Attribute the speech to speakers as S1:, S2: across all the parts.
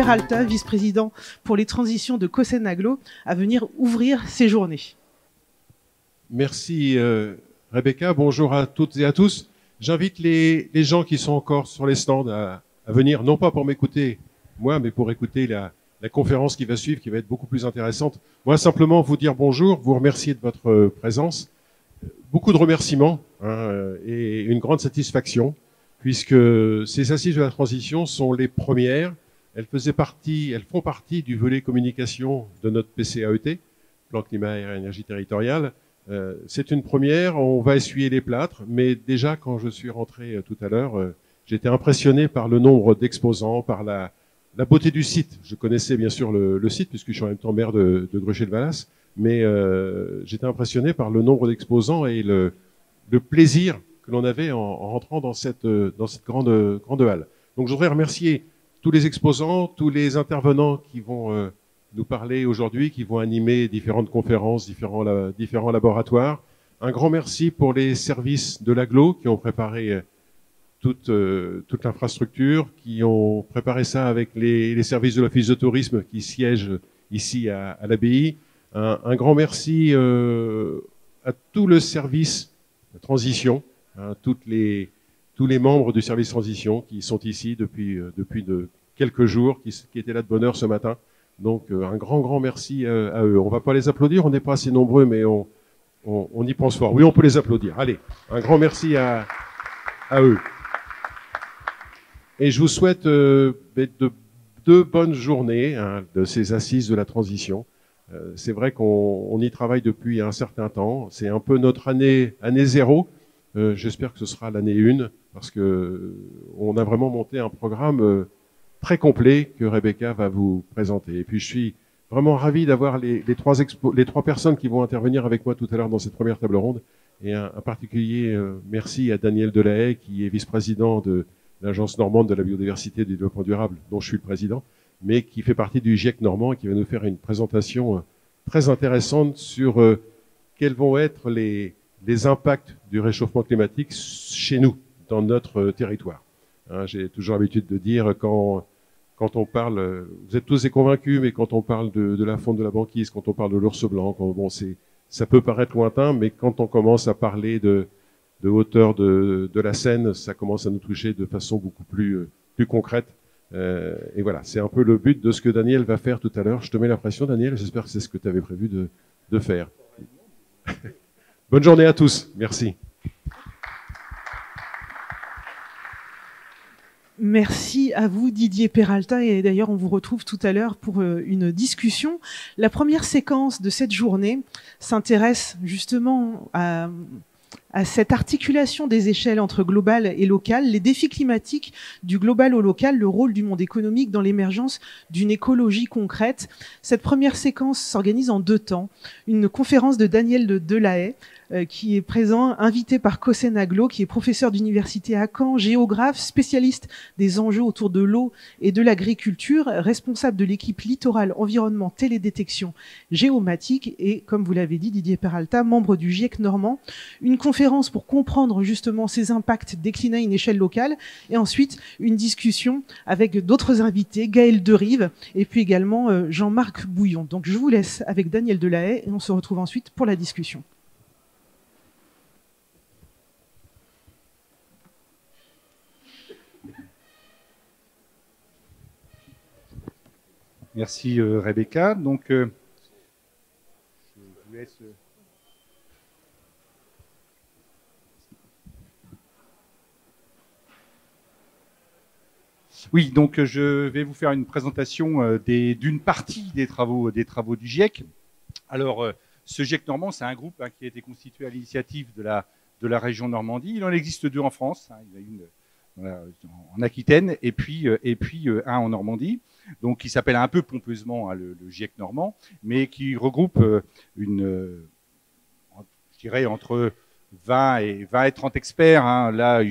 S1: Peralta, vice-président pour les transitions de Cosen-Aglo, à venir ouvrir ces journées.
S2: Merci Rebecca, bonjour à toutes et à tous. J'invite les gens qui sont encore sur les stands à venir, non pas pour m'écouter moi, mais pour écouter la conférence qui va suivre, qui va être beaucoup plus intéressante. Moi, simplement vous dire bonjour, vous remercier de votre présence. Beaucoup de remerciements et une grande satisfaction, puisque ces assises de la transition sont les premières. Elles font partie du volet communication de notre PCAET, Plan Climat Air et Énergie Territoriale. C'est une première, on va essuyer les plâtres, mais déjà quand je suis rentré tout à l'heure, j'étais impressionné par le nombre d'exposants, par la beauté du site. Je connaissais bien sûr le site, puisque je suis en même temps maire de Gruchet-de-Valas, mais j'étais impressionné par le nombre d'exposants et le plaisir que l'on avait en rentrant dans cette grande halle. Donc je voudrais remercier tous les exposants, tous les intervenants qui vont nous parler aujourd'hui, qui vont animer différentes conférences, différents laboratoires. Un grand merci pour les services de l'Aglo qui ont préparé toute l'infrastructure, qui ont préparé ça avec les services de l'Office de tourisme qui siègent ici à l'abbaye. Un grand merci à tout le service de transition, tous les membres du service transition qui sont ici depuis quelques jours, qui étaient là de bonne heure ce matin. Donc un grand merci à eux. On va pas les applaudir, on n'est pas assez nombreux, mais on y pense fort. Oui, on peut les applaudir. Allez, un grand merci à eux. Et je vous souhaite deux bonnes journées de ces assises de la transition. C'est vrai qu'on y travaille depuis un certain temps. C'est un peu notre année zéro. J'espère que ce sera l'année 1, parce que on a vraiment monté un programme très complet que Rebecca va vous présenter. Et puis je suis vraiment ravi d'avoir les trois personnes qui vont intervenir avec moi tout à l'heure dans cette première table ronde. Et un particulier merci à Daniel Delahaye, qui est vice-président de l'Agence normande de la biodiversité et du développement durable, dont je suis le président, mais qui fait partie du GIEC normand et qui va nous faire une présentation très intéressante sur quels vont être les impacts du réchauffement climatique chez nous, dans notre territoire. J'ai toujours l'habitude de dire quand on parle, vous êtes tous convaincus, mais quand on parle de la fonte de la banquise, quand on parle de l'ours blanc, ça peut paraître lointain, mais quand on commence à parler de hauteur de la Seine, ça commence à nous toucher de façon beaucoup plus concrète. Et voilà, c'est un peu le but de ce que Daniel va faire tout à l'heure. Je te mets la pression, Daniel, j'espère que c'est ce que tu avais prévu de faire. Bonne journée à tous, merci.
S1: Merci à vous Didier Peralta, et d'ailleurs on vous retrouve tout à l'heure pour une discussion. La première séquence de cette journée s'intéresse justement à cette articulation des échelles entre global et local, les défis climatiques du global au local, le rôle du monde économique dans l'émergence d'une écologie concrète. Cette première séquence s'organise en 2 temps. Une conférence de Daniel Delahaye, qui est présent, invité par Cosen-Aglo, qui est professeur d'université à Caen, géographe, spécialiste des enjeux autour de l'eau et de l'agriculture, responsable de l'équipe littorale environnement télédétection géomatique et, comme vous l'avez dit, Didier Peralta, membre du GIEC normand. Une conférence pour comprendre justement ces impacts déclinés à une échelle locale, et ensuite une discussion avec d'autres invités, Gaël Derive et puis également Jean-Marc Bouillon. Donc je vous laisse avec Daniel Delahaye et on se retrouve ensuite pour la discussion.
S3: Merci Rebecca. Donc, je vous laisse. Oui, donc je vais vous faire une présentation d'une partie des travaux du GIEC. Alors, ce GIEC normand, c'est un groupe qui a été constitué à l'initiative de la région Normandie. Il en existe 2 en France. Il y en a une en Aquitaine et puis un en Normandie. Donc, qui s'appelle un peu pompeusement le GIEC normand, mais qui regroupe je dirais entre 20 et 30 experts. Là,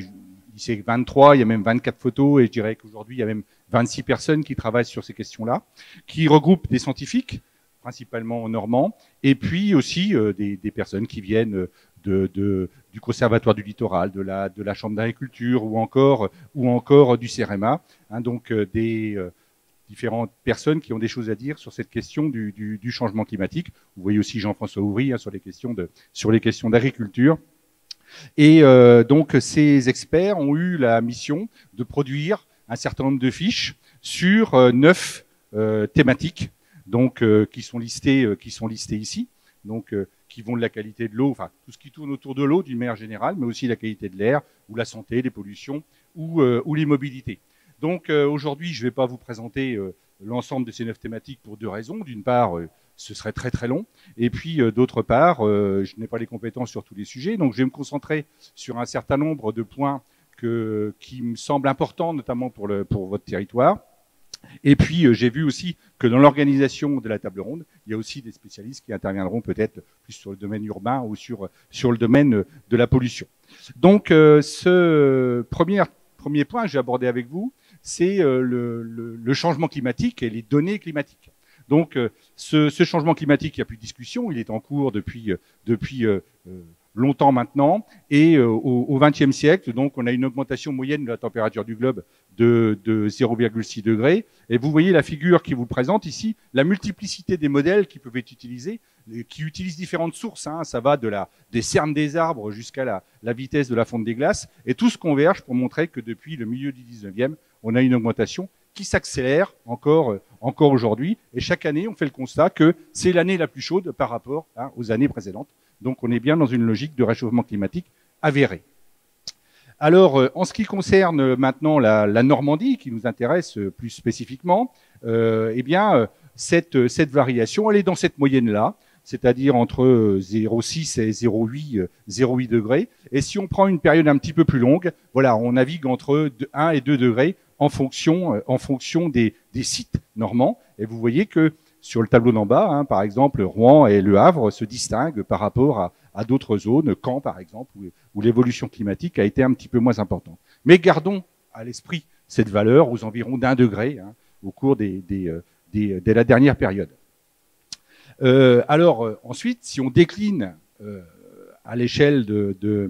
S3: c'est 23, il y a même 24 photos, et je dirais qu'aujourd'hui, il y a même 26 personnes qui travaillent sur ces questions-là, qui regroupent des scientifiques, principalement normands, et puis aussi des personnes qui viennent du Conservatoire du Littoral, de la Chambre d'agriculture ou encore du CEREMA, donc des différentes personnes qui ont des choses à dire sur cette question du changement climatique. Vous voyez aussi Jean-François Ouvry sur les questions d'agriculture. Et donc ces experts ont eu la mission de produire un certain nombre de fiches sur 9 thématiques, donc qui sont listées ici, donc qui vont de la qualité de l'eau, enfin tout ce qui tourne autour de l'eau d'une manière générale, mais aussi la qualité de l'air, ou la santé, les pollutions, ou les mobilités. Donc aujourd'hui, je ne vais pas vous présenter l'ensemble de ces 9 thématiques pour 2 raisons. D'une part, ce serait très très long, et puis d'autre part, je n'ai pas les compétences sur tous les sujets, donc je vais me concentrer sur un certain nombre de points qui me semblent importants, notamment pour votre territoire. Et puis, j'ai vu aussi que dans l'organisation de la table ronde, il y a aussi des spécialistes qui interviendront peut-être plus sur le domaine urbain ou sur le domaine de la pollution. Donc, ce premier point que j'ai abordé avec vous, c'est le changement climatique et les données climatiques. Donc, ce changement climatique, il n'y a plus de discussion, il est en cours depuis longtemps maintenant, et au XXe siècle, donc on a une augmentation moyenne de la température du globe de 0,6 degrés. Et vous voyez la figure qui vous présente ici, la multiplicité des modèles qui peuvent être utilisés, qui utilisent différentes sources. Ça va des cernes des arbres jusqu'à la vitesse de la fonte des glaces, et tous convergent pour montrer que depuis le milieu du 19e, on a une augmentation qui s'accélère encore aujourd'hui. Et chaque année, on fait le constat que c'est l'année la plus chaude par rapport aux années précédentes. Donc on est bien dans une logique de réchauffement climatique avérée. Alors, en ce qui concerne maintenant la Normandie, qui nous intéresse plus spécifiquement, eh bien, cette variation, elle est dans cette moyenne-là, c'est-à-dire entre 0,6 et 0,8 degrés. Et si on prend une période un petit peu plus longue, voilà, on navigue entre 1 et 2 degrés en fonction des sites normands. Et vous voyez que sur le tableau d'en bas, par exemple, Rouen et Le Havre se distinguent par rapport à d'autres zones, Caen par exemple, où l'évolution climatique a été un petit peu moins importante. Mais gardons à l'esprit cette valeur aux environs d'1 degré au cours de la dernière période. Alors ensuite, si on décline à l'échelle des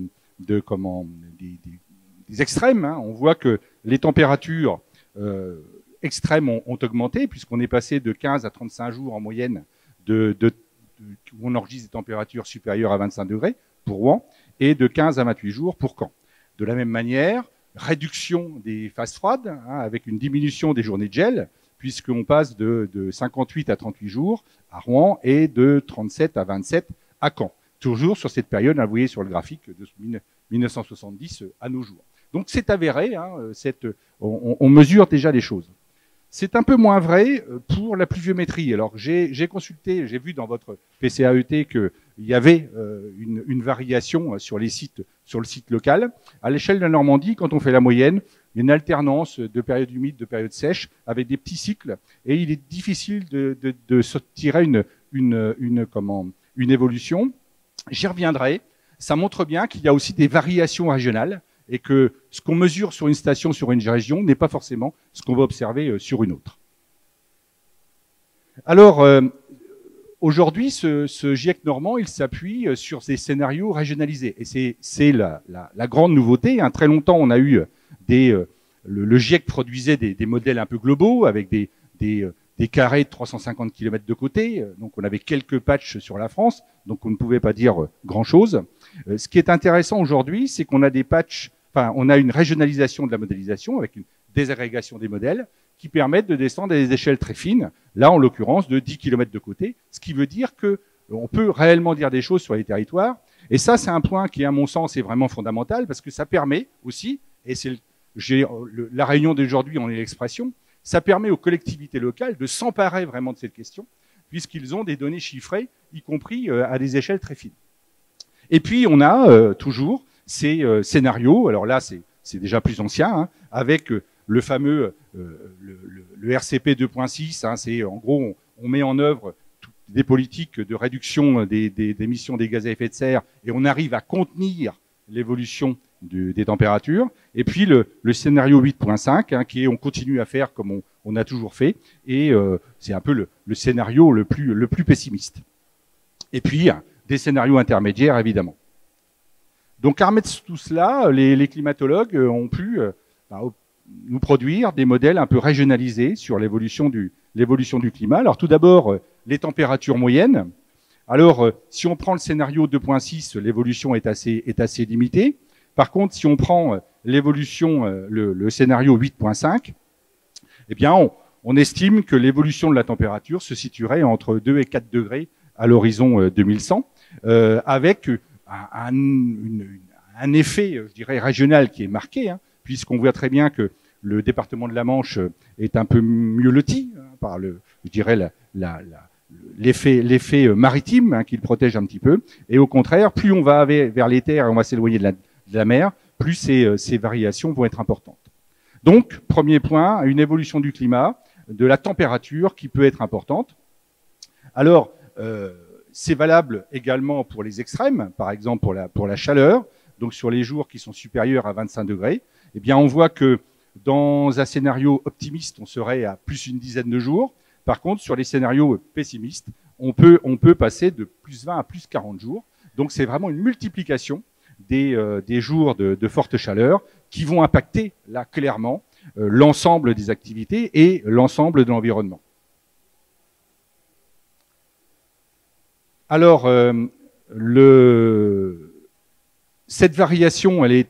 S3: extrêmes, on voit que les températures extrêmes ont augmenté, puisqu'on est passé de 15 à 35 jours en moyenne où on enregistre des températures supérieures à 25 degrés pour Rouen, et de 15 à 28 jours pour Caen. De la même manière, réduction des phases froides, avec une diminution des journées de gel, puisqu'on passe de 58 à 38 jours à Rouen et de 37 à 27 à Caen. Toujours sur cette période, vous voyez sur le graphique de 1970 à nos jours. Donc c'est avéré, on mesure déjà les choses. C'est un peu moins vrai pour la pluviométrie. Alors j'ai consulté, j'ai vu dans votre PCAET qu'il y avait une variation sur le site local. À l'échelle de la Normandie, quand on fait la moyenne, il y a une alternance de périodes humides, de périodes sèches, avec des petits cycles, et il est difficile de se tirer une évolution. J'y reviendrai. Ça montre bien qu'il y a aussi des variations régionales, et que ce qu'on mesure sur une station, sur une région, n'est pas forcément ce qu'on va observer sur une autre. Alors, aujourd'hui, ce GIEC normand, il s'appuie sur des scénarios régionalisés. Et c'est la grande nouveauté. Très longtemps, on a eu le GIEC produisait des modèles un peu globaux, avec des carrés de 350 km de côté. Donc, on avait quelques patchs sur la France, donc on ne pouvait pas dire grand-chose. Ce qui est intéressant aujourd'hui, c'est qu'on a des patchs, on a une régionalisation de la modélisation avec une désagrégation des modèles qui permettent de descendre à des échelles très fines, là en l'occurrence de 10 km de côté, ce qui veut dire qu'on peut réellement dire des choses sur les territoires. Et ça, c'est un point qui, à mon sens, est vraiment fondamental parce que ça permet aussi, et c'est la réunion d'aujourd'hui en est l'expression, ça permet aux collectivités locales de s'emparer vraiment de cette question, puisqu'ils ont des données chiffrées, y compris à des échelles très fines. Et puis, on a toujours ces scénarios, alors là, c'est déjà plus ancien, avec le fameux le RCP 2.6, c'est en gros, on met en œuvre des politiques de réduction des émissions des gaz à effet de serre, et on arrive à contenir l'évolution des températures. Et puis le scénario 8.5, qui est on continue à faire comme on a toujours fait, et c'est un peu le scénario le plus pessimiste. Et puis des scénarios intermédiaires, évidemment. Donc armés de tout cela, les climatologues ont pu nous produire des modèles un peu régionalisés sur l'évolution du climat. Alors tout d'abord, les températures moyennes. Alors, si on prend le scénario 2.6, l'évolution est assez limitée. Par contre, si on prend l'évolution, le scénario 8.5, eh bien, on estime que l'évolution de la température se situerait entre 2 et 4 degrés à l'horizon 2100, avec un effet, je dirais, régional qui est marqué, hein, puisqu'on voit très bien que le département de la Manche est un peu mieux loti par l'effet maritime, hein, qui le protège un petit peu. Et au contraire, plus on va vers les terres et on va s'éloigner de la mer, plus ces variations vont être importantes. Donc, premier point, une évolution du climat, de la température qui peut être importante. Alors, c'est valable également pour les extrêmes, par exemple pour la chaleur. Donc, sur les jours qui sont supérieurs à 25 degrés, eh bien, on voit que dans un scénario optimiste, on serait à plus une dizaine de jours. Par contre, sur les scénarios pessimistes, on peut passer de plus 20 à plus 40 jours. Donc, c'est vraiment une multiplication des jours de forte chaleur qui vont impacter, là, clairement, l'ensemble des activités et l'ensemble de l'environnement. Alors, cette variation, elle est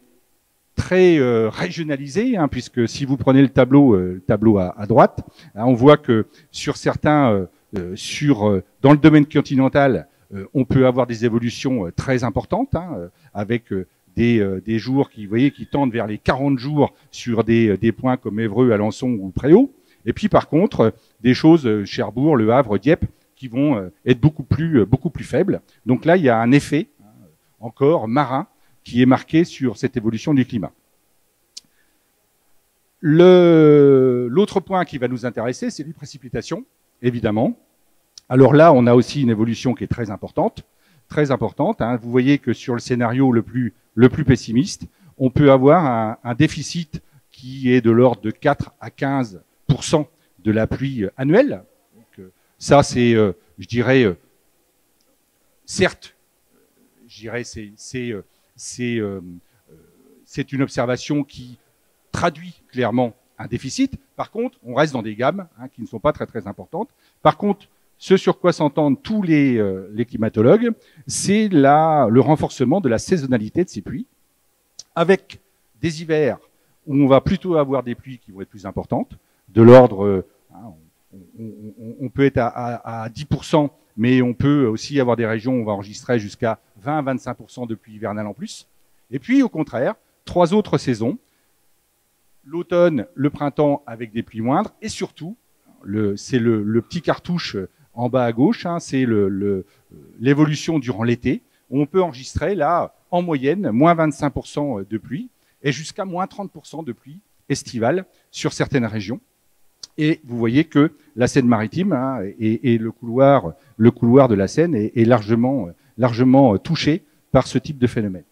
S3: très régionalisée, hein, puisque si vous prenez le tableau à droite, hein, on voit que sur certains, dans le domaine continental, on peut avoir des évolutions très importantes, hein, avec des jours qui tendent vers les 40 jours sur des points comme Évreux, Alençon ou Préau. Et puis par contre, des choses, Cherbourg, Le Havre, Dieppe, qui vont être beaucoup plus faibles. Donc là, il y a un effet encore marin qui est marqué sur cette évolution du climat. L'autre point qui va nous intéresser, c'est les précipitations, évidemment. Alors là, on a aussi une évolution qui est très importante. Hein. Vous voyez que sur le scénario le plus pessimiste, on peut avoir un déficit qui est de l'ordre de 4 à 15% de la pluie annuelle. Donc, ça, c'est, je dirais, certes, c'est une observation qui traduit clairement un déficit. Par contre, on reste dans des gammes, hein, qui ne sont pas très très importantes. Par contre, ce sur quoi s'entendent tous les climatologues, c'est le renforcement de la saisonnalité de ces pluies, avec des hivers où on va plutôt avoir des pluies qui vont être plus importantes, de l'ordre, on peut être à 10%, mais on peut aussi avoir des régions où on va enregistrer jusqu'à 20 à 25% de pluie hivernale en plus. Et puis, au contraire, 3 autres saisons, l'automne, le printemps avec des pluies moindres, et surtout, c'est le petit cartouche en bas à gauche, hein, c'est l'évolution durant l'été, où on peut enregistrer là, en moyenne, moins 25% de pluie, et jusqu'à moins 30% de pluie estivale sur certaines régions. Et vous voyez que la Seine-Maritime, hein, et le couloir de la Seine est largement touché par ce type de phénomène.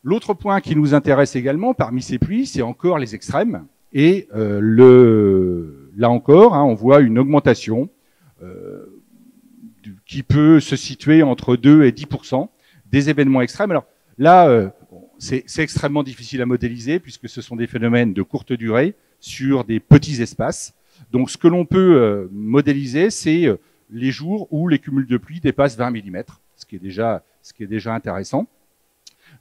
S3: L'autre point qui nous intéresse également parmi ces pluies, c'est encore les extrêmes. Et là encore, hein, on voit une augmentation qui peut se situer entre 2 et 10% des événements extrêmes. Alors là, c'est extrêmement difficile à modéliser puisque ce sont des phénomènes de courte durée sur des petits espaces. Donc ce que l'on peut modéliser, c'est les jours où les cumuls de pluie dépassent 20 mm, ce qui est déjà intéressant.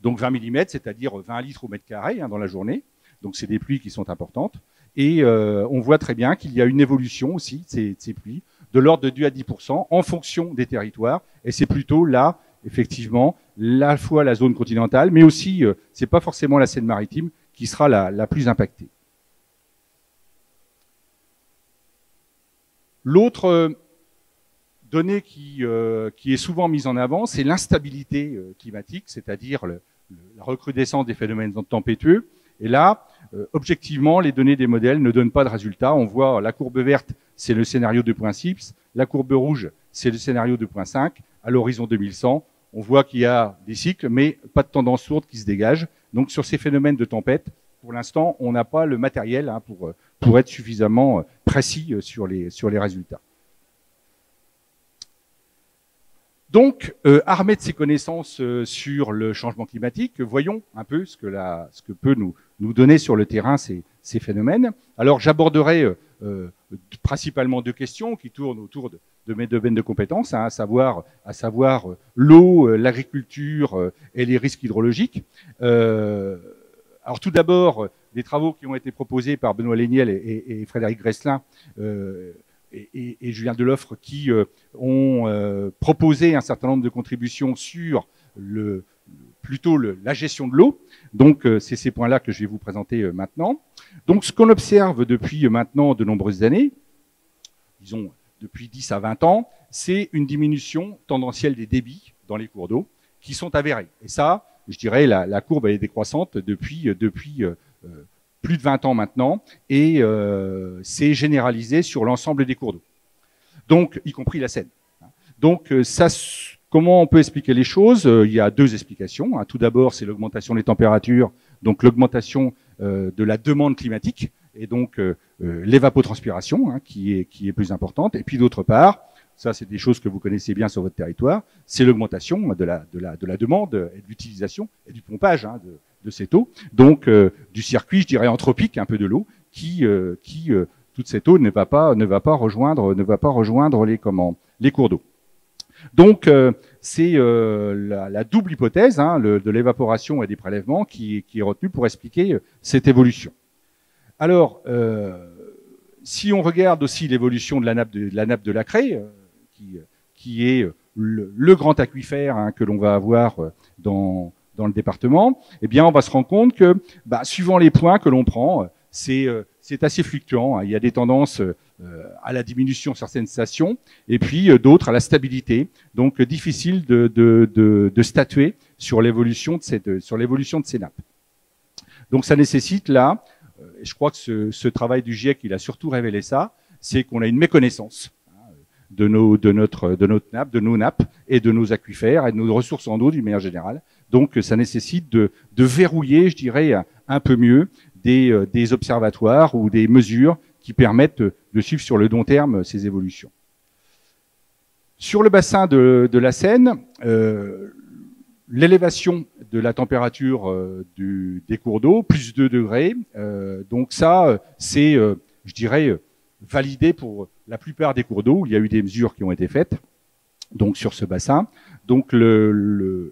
S3: Donc 20 mm, c'est-à-dire 20 litres au mètre carré, hein, dans la journée. Donc c'est des pluies qui sont importantes. Et on voit très bien qu'il y a une évolution aussi de ces pluies, de l'ordre de 2 à 10% en fonction des territoires. Et c'est plutôt là, effectivement, à la fois la zone continentale, mais aussi, c'est pas forcément la Seine-Maritime qui sera la plus impactée. L'autre donnée qui est souvent mise en avant, c'est l'instabilité climatique, c'est-à-dire la recrudescence des phénomènes tempétueux. Et là, objectivement, les données des modèles ne donnent pas de résultats. On voit la courbe verte, c'est le scénario 2.6, la courbe rouge, c'est le scénario 2.5. À l'horizon 2100, on voit qu'il y a des cycles, mais pas de tendance sourde qui se dégage. Donc sur ces phénomènes de tempête, pour l'instant, on n'a pas le matériel, hein, pour être suffisamment précis sur les résultats. Donc, armé de ces connaissances sur le changement climatique, voyons un peu ce que peut nous donner sur le terrain ces phénomènes. Alors, j'aborderai principalement deux questions qui tournent autour de mes domaines de compétences, hein, à savoir l'eau, l'agriculture et les risques hydrologiques. Alors, tout d'abord, des travaux qui ont été proposés par Benoît Léniel et Frédéric Gresselin et Julien Deloffre qui ont proposé un certain nombre de contributions sur la gestion de l'eau. Donc, c'est ces points-là que je vais vous présenter maintenant. Donc, ce qu'on observe depuis maintenant de nombreuses années, disons depuis 10 à 20 ans, c'est une diminution tendancielle des débits dans les cours d'eau qui sont avérés. Et ça, je dirais, la courbe elle est décroissante depuis plus de 20 ans maintenant, et c'est généralisé sur l'ensemble des cours d'eau, donc y compris la Seine. Donc ça, comment on peut expliquer les choses? Il y a deux explications. Tout d'abord, c'est l'augmentation des températures, donc l'augmentation de la demande climatique, et donc l'évapotranspiration qui est plus importante. Et puis d'autre part, ça c'est des choses que vous connaissez bien sur votre territoire, c'est l'augmentation de la demande et de l'utilisation et du pompage de cette eau, donc du circuit, je dirais, anthropique un peu de l'eau, qui toute cette eau ne va pas rejoindre les cours d'eau. Donc c'est la double hypothèse de l'évaporation et des prélèvements qui est retenue pour expliquer cette évolution. Alors, si on regarde aussi l'évolution de la nappe de la Crée, qui est le grand aquifère que l'on va avoir dans le département, eh bien, on va se rendre compte que, suivant les points que l'on prend, c'est assez fluctuant. Il y a des tendances à la diminution sur certaines stations, et puis d'autres à la stabilité. Donc, difficile de statuer sur l'évolution de ces nappes. Donc, ça nécessite là, et je crois que ce travail du GIEC, il a surtout révélé ça, c'est qu'on a une méconnaissance de nos nappes, de nos nappes et de nos aquifères et de nos ressources en eau d'une manière générale. Donc, ça nécessite de verrouiller, je dirais, un peu mieux des observatoires ou des mesures qui permettent de suivre sur le long terme ces évolutions. Sur le bassin de la Seine, l'élévation de la température des cours d'eau, plus 2 degrés, donc ça, c'est, je dirais, validé pour la plupart des cours d'eau. Il y a eu des mesures qui ont été faites donc sur ce bassin. Donc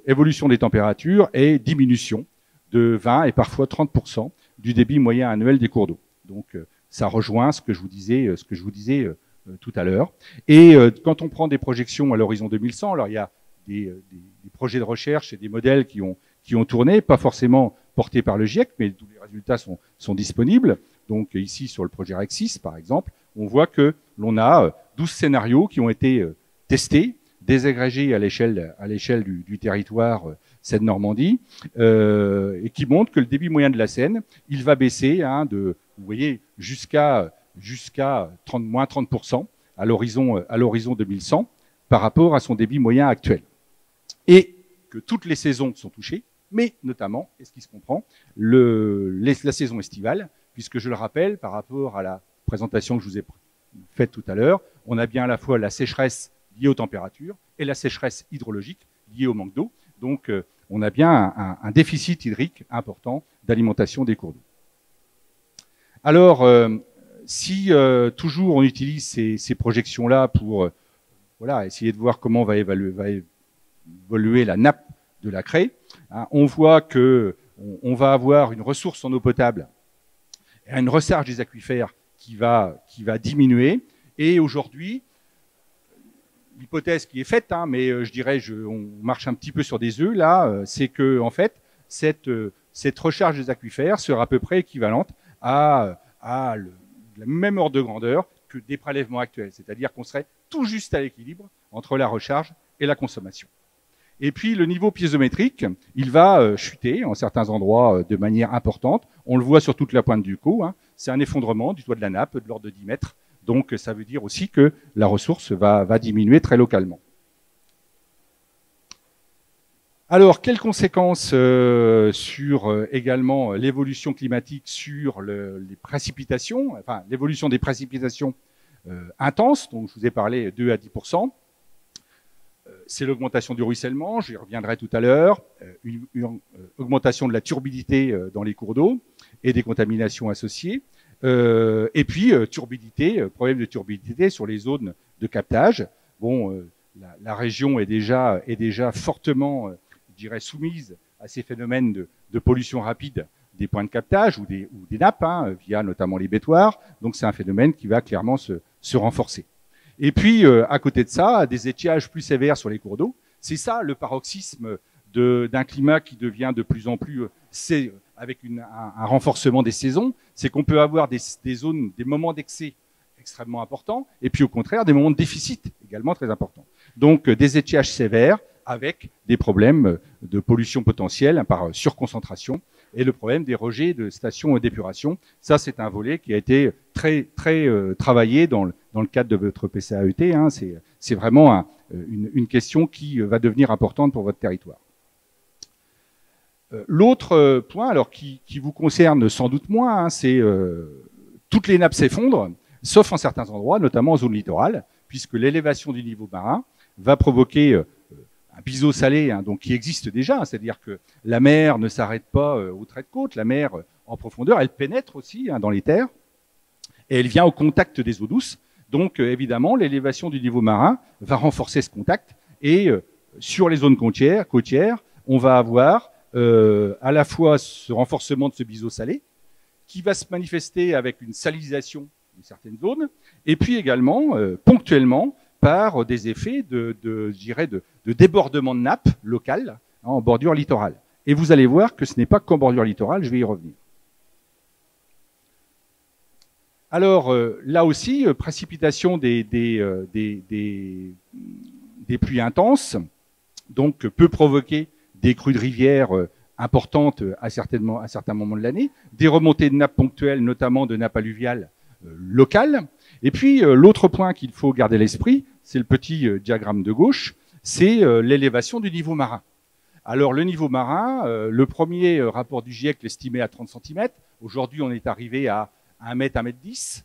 S3: évolution des températures et diminution de 20 et parfois 30% du débit moyen annuel des cours d'eau. Donc ça rejoint ce que je vous disais tout à l'heure. Et quand on prend des projections à l'horizon 2100, alors il y a des projets de recherche et des modèles qui ont tourné, pas forcément portés par le GIEC, mais tous les résultats sont disponibles. Donc ici sur le projet REC6 par exemple, on voit que l'on a 12 scénarios qui ont été testés, désagrégés à l'échelle du territoire Seine-Normandie, et qui montrent que le débit moyen de la Seine, il va baisser vous voyez, jusqu'à moins 30% à l'horizon 2100 par rapport à son débit moyen actuel. Et que toutes les saisons sont touchées, mais notamment, et ce qui se comprend, la saison estivale, puisque je le rappelle, par rapport à la présentation que je vous ai faite tout à l'heure, on a bien à la fois la sécheresse liée aux températures et la sécheresse hydrologique liée au manque d'eau. Donc, on a bien un déficit hydrique important d'alimentation des cours d'eau. Alors, si toujours on utilise ces projections-là pour essayer de voir comment va évoluer la nappe de la Crée, on voit que on va avoir une ressource en eau potable, une recharge des aquifères qui va diminuer. Et aujourd'hui, l'hypothèse qui est faite, mais je dirais, on marche un petit peu sur des œufs là, c'est que en fait cette recharge des aquifères sera à peu près équivalente à la même ordre de grandeur que des prélèvements actuels, c'est-à-dire qu'on serait tout juste à l'équilibre entre la recharge et la consommation. Et puis le niveau piézométrique, il va chuter en certains endroits de manière importante. On le voit sur toute la pointe du Caux. C'est un effondrement du toit de la nappe de l'ordre de 10 mètres. Donc ça veut dire aussi que la ressource va diminuer très localement. Alors, quelles conséquences sur également l'évolution climatique sur les précipitations, enfin l'évolution des précipitations intenses, dont je vous ai parlé 2 à 10%. C'est l'augmentation du ruissellement, j'y reviendrai tout à l'heure, une augmentation de la turbidité dans les cours d'eau et des contaminations associées. Et puis, turbidité, problème de turbidité sur les zones de captage. Bon, la région est déjà fortement, je dirais, soumise à ces phénomènes de pollution rapide des points de captage ou des nappes, hein, via notamment les bétoirs. Donc, c'est un phénomène qui va clairement se renforcer. Et puis, à côté de ça, des étiages plus sévères sur les cours d'eau. C'est ça le paroxysme d'un climat qui devient de plus en plus, avec un renforcement des saisons, c'est qu'on peut avoir des zones, des moments d'excès extrêmement importants, et puis au contraire, des moments de déficit également très importants. Donc, des étiages sévères avec des problèmes de pollution potentielle par surconcentration et le problème des rejets de stations d'épuration. Ça, c'est un volet qui a été très travaillé dans le cadre de votre PCAET. Hein. C'est vraiment une question qui va devenir importante pour votre territoire. L'autre point, alors qui vous concerne sans doute moins, hein, c'est toutes les nappes s'effondrent, sauf en certains endroits, notamment en zone littorale, puisque l'élévation du niveau marin va provoquer un biseau salé, hein, donc qui existe déjà, c'est-à-dire que la mer ne s'arrête pas au trait de côte, la mer en profondeur, elle pénètre aussi, hein, dans les terres, et elle vient au contact des eaux douces. Donc évidemment, l'élévation du niveau marin va renforcer ce contact, et sur les zones côtières, on va avoir à la fois ce renforcement de ce biseau salé, qui va se manifester avec une salinisation de certaines zones, et puis également, ponctuellement, par des effets de débordement de nappes locales, hein, en bordure littorale. Et vous allez voir que ce n'est pas qu'en bordure littorale, je vais y revenir. Alors, là aussi, précipitation des pluies intenses, donc peut provoquer des crues de rivière importantes à certains moments de l'année, des remontées de nappes ponctuelles, notamment de nappes alluviales locales. Et puis, l'autre point qu'il faut garder à l'esprit, c'est le petit diagramme de gauche, c'est l'élévation du niveau marin. Alors, le niveau marin, le premier rapport du GIEC l'estimait à 30 cm. Aujourd'hui, on est arrivé à 1 mètre, 1 mètre 10.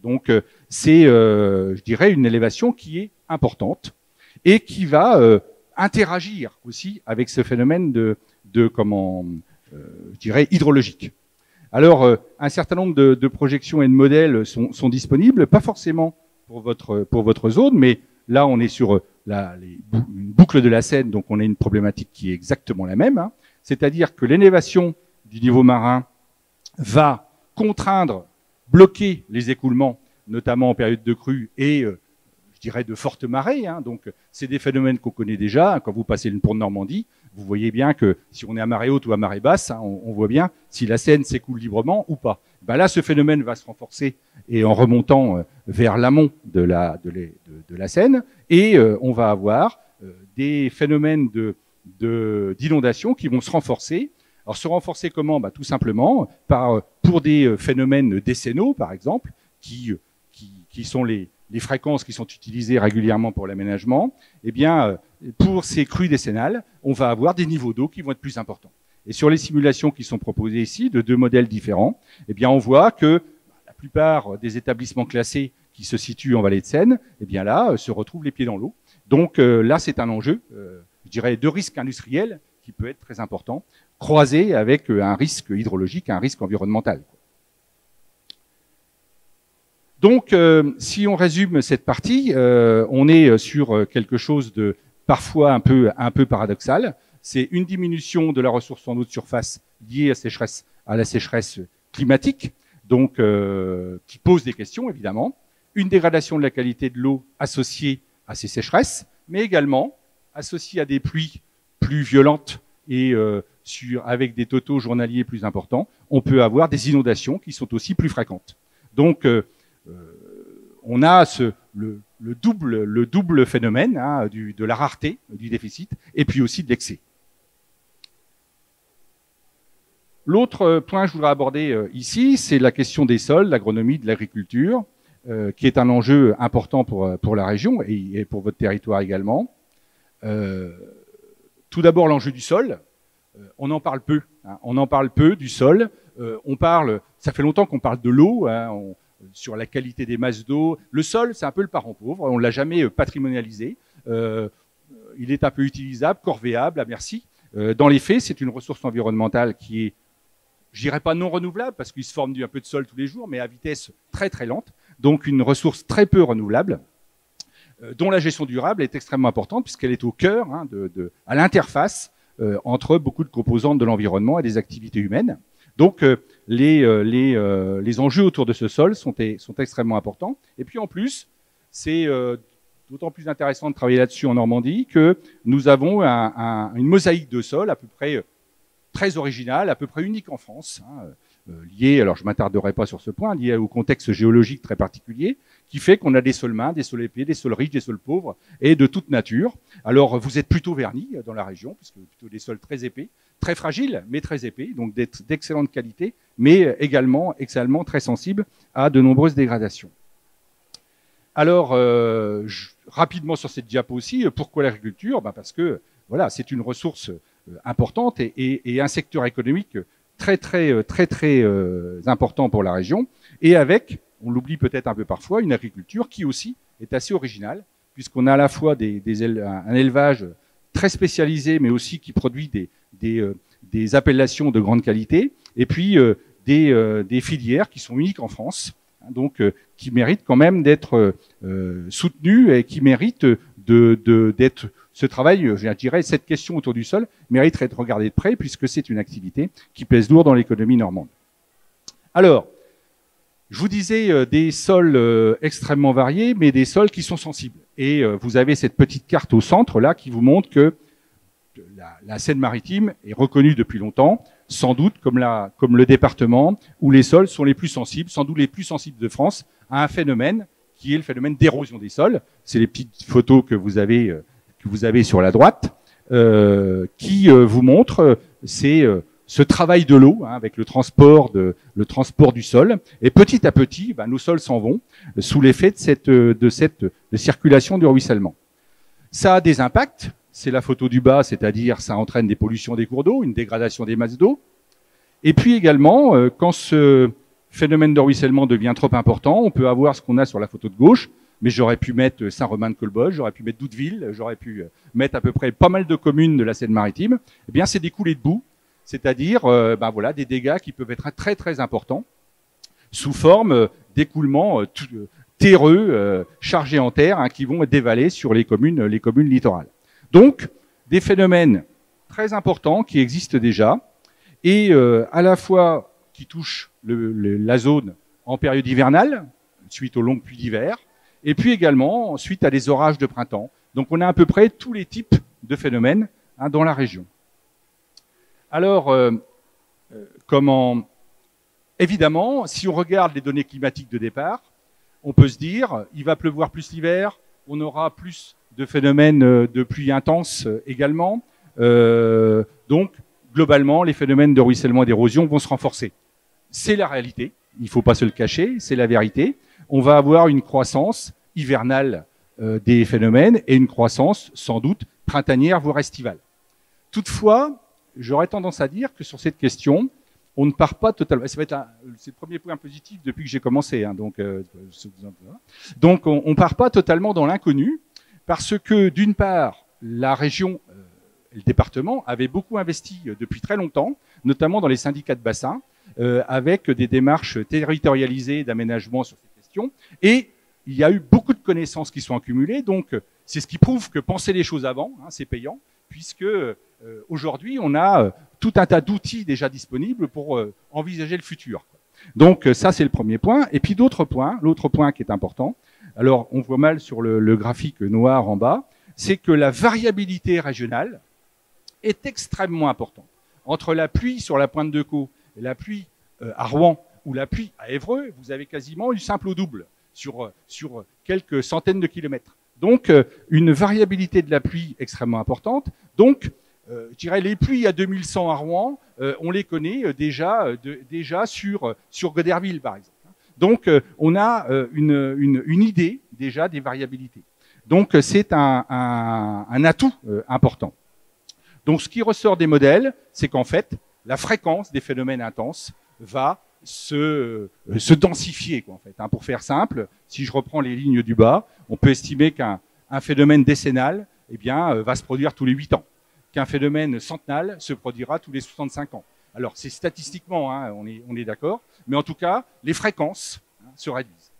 S3: Donc, c'est, je dirais, une élévation qui est importante et qui va interagir aussi avec ce phénomène je dirais, hydrologique. Alors, un certain nombre de projections et de modèles sont disponibles, pas forcément pour votre zone, mais là, on est sur une boucle de la Seine, donc on a une problématique qui est exactement la même, hein. C'est-à-dire que l'élévation du niveau marin va contraindre, bloquer les écoulements, notamment en période de crue et je dirais de fortes marées, hein. Donc c'est des phénomènes qu'on connaît déjà. Quand vous passez le pont de Normandie, vous voyez bien que si on est à marée haute ou à marée basse, hein, on voit bien si la Seine s'écoule librement ou pas. Ben là, ce phénomène va se renforcer et en remontant vers l'amont de la Seine, et on va avoir des phénomènes d'inondation qui vont se renforcer. Alors se renforcer comment? Tout simplement pour des phénomènes décennaux, par exemple, qui sont les fréquences qui sont utilisées régulièrement pour l'aménagement. Eh bien, pour ces crues décennales, on va avoir des niveaux d'eau qui vont être plus importants. Et sur les simulations qui sont proposées ici, de 2 modèles différents, eh bien, on voit que la plupart des établissements classés qui se situent en vallée de Seine, eh bien là, se retrouvent les pieds dans l'eau. Donc là, c'est un enjeu, je dirais, de risque industriel qui peut être très important, croisé avec un risque hydrologique, un risque environnemental. Donc, si on résume cette partie, on est sur quelque chose de parfois un peu paradoxal. C'est une diminution de la ressource en eau de surface liée à la sécheresse climatique, donc qui pose des questions évidemment. Une dégradation de la qualité de l'eau associée à ces sécheresses, mais également associée à des pluies plus violentes et avec des totaux journaliers plus importants, on peut avoir des inondations qui sont aussi plus fréquentes. Donc, on a le double phénomène, hein, de la rareté, du déficit, et puis aussi de l'excès. L'autre point que je voudrais aborder ici, c'est la question des sols, l'agronomie, de l'agriculture, qui est un enjeu important pour la région et pour votre territoire également. Tout d'abord, l'enjeu du sol. On en parle peu. Hein, on en parle peu du sol. Ça fait longtemps qu'on parle de l'eau, hein, sur la qualité des masses d'eau. Le sol, c'est un peu le parent pauvre. On l'a jamais patrimonialisé. il est un peu utilisable, corvéable à merci. Dans les faits, c'est une ressource environnementale qui est, je dirais pas non renouvelable, parce qu'il se forme un peu de sol tous les jours, mais à vitesse très très lente. Donc une ressource très peu renouvelable, dont la gestion durable est extrêmement importante, puisqu'elle est au cœur, hein, à l'interface entre beaucoup de composantes de l'environnement et des activités humaines. Donc les enjeux autour de ce sol sont extrêmement importants. Et puis en plus, c'est d'autant plus intéressant de travailler là-dessus en Normandie que nous avons une mosaïque de sol à peu près très originale, à peu près unique en France, hein, liée, alors je m'attarderai pas sur ce point, liée au contexte géologique très particulier, qui fait qu'on a des sols minces, des sols épais, des sols riches, des sols pauvres, et de toute nature. Alors vous êtes plutôt vernis dans la région, puisque plutôt des sols très épais, très fragiles, mais très épais, donc d'excellente qualité, mais également très sensibles à de nombreuses dégradations. Alors, rapidement sur cette diapo aussi, pourquoi l'agriculture? Parce que voilà, c'est une ressource importante et un secteur économique très important pour la région, et avec, on l'oublie peut-être un peu parfois, une agriculture qui aussi est assez originale, puisqu'on a à la fois un élevage très spécialisé, mais aussi qui produit des appellations de grande qualité, et puis des filières qui sont uniques en France, hein, donc qui méritent quand même d'être soutenues et qui méritent d'être ce travail, je dirais, cette question autour du sol mériterait d'être regardée de près, puisque c'est une activité qui pèse lourd dans l'économie normande. Alors, je vous disais des sols extrêmement variés, mais des sols qui sont sensibles. Et vous avez cette petite carte au centre, là, qui vous montre que la Seine-Maritime est reconnue depuis longtemps, sans doute comme le département où les sols sont les plus sensibles, sans doute les plus sensibles de France, à un phénomène qui est le phénomène d'érosion des sols. C'est les petites photos que vous avez sur la droite, qui vous montre ce travail de l'eau, hein, avec le transport du sol. Et petit à petit, nos sols s'en vont sous l'effet de cette circulation du ruissellement. Ça a des impacts. C'est la photo du bas, c'est-à-dire ça entraîne des pollutions des cours d'eau, une dégradation des masses d'eau. Et puis également, quand ce phénomène de ruissellement devient trop important, on peut avoir ce qu'on a sur la photo de gauche, mais j'aurais pu mettre Saint-Romain-de-Colboz, j'aurais pu mettre Douteville, j'aurais pu mettre à peu près pas mal de communes de la Seine-Maritime. Eh bien, c'est des coulées de boue, c'est-à-dire voilà, des dégâts qui peuvent être très très importants sous forme d'écoulements terreux, chargés en terre, hein, qui vont dévaler sur les communes littorales. Donc, des phénomènes très importants qui existent déjà et à la fois qui touchent la zone en période hivernale, suite aux longues pluies d'hiver, et puis également suite à des orages de printemps. Donc on a à peu près tous les types de phénomènes, hein, dans la région. Alors, évidemment, si on regarde les données climatiques de départ, on peut se dire, il va pleuvoir plus l'hiver, on aura plus de phénomènes de pluie intense également. Donc, globalement, les phénomènes de ruissellement et d'érosion vont se renforcer. C'est la réalité, il ne faut pas se le cacher, c'est la vérité. On va avoir une croissance hivernale des phénomènes et une croissance sans doute printanière, voire estivale. Toutefois, j'aurais tendance à dire que sur cette question, on ne part pas totalement. C'est le premier point positif depuis que j'ai commencé, hein, donc on ne part pas totalement dans l'inconnu, parce que d'une part, la région et le département avaient beaucoup investi depuis très longtemps, notamment dans les syndicats de bassin, avec des démarches territorialisées d'aménagement sur ces questions, et il y a eu beaucoup de connaissances qui sont accumulées, donc c'est ce qui prouve que penser les choses avant, hein, c'est payant, puisque aujourd'hui on a tout un tas d'outils déjà disponibles pour envisager le futur. Donc ça c'est le premier point, et puis l'autre point qui est important, alors on voit mal sur le graphique noir en bas, c'est que la variabilité régionale est extrêmement importante. Entre la pluie sur la pointe de Caux et la pluie à Rouen ou la pluie à Évreux, vous avez quasiment une simple au double sur quelques centaines de kilomètres. Donc une variabilité de la pluie extrêmement importante. Donc je dirais les pluies à 2100 à Rouen, on les connaît déjà sur Goderville par exemple. Donc on a une idée déjà des variabilités. Donc c'est un atout important. Donc ce qui ressort des modèles, c'est qu'en fait la fréquence des phénomènes intenses va se densifier, quoi, en fait. Hein, pour faire simple, si je reprends les lignes du bas, on peut estimer qu'un phénomène décennal eh bien, va se produire tous les 8 ans, qu'un phénomène centenal se produira tous les 65 ans. Alors, c'est statistiquement, hein, on est d'accord, mais en tout cas, les fréquences se réduisent.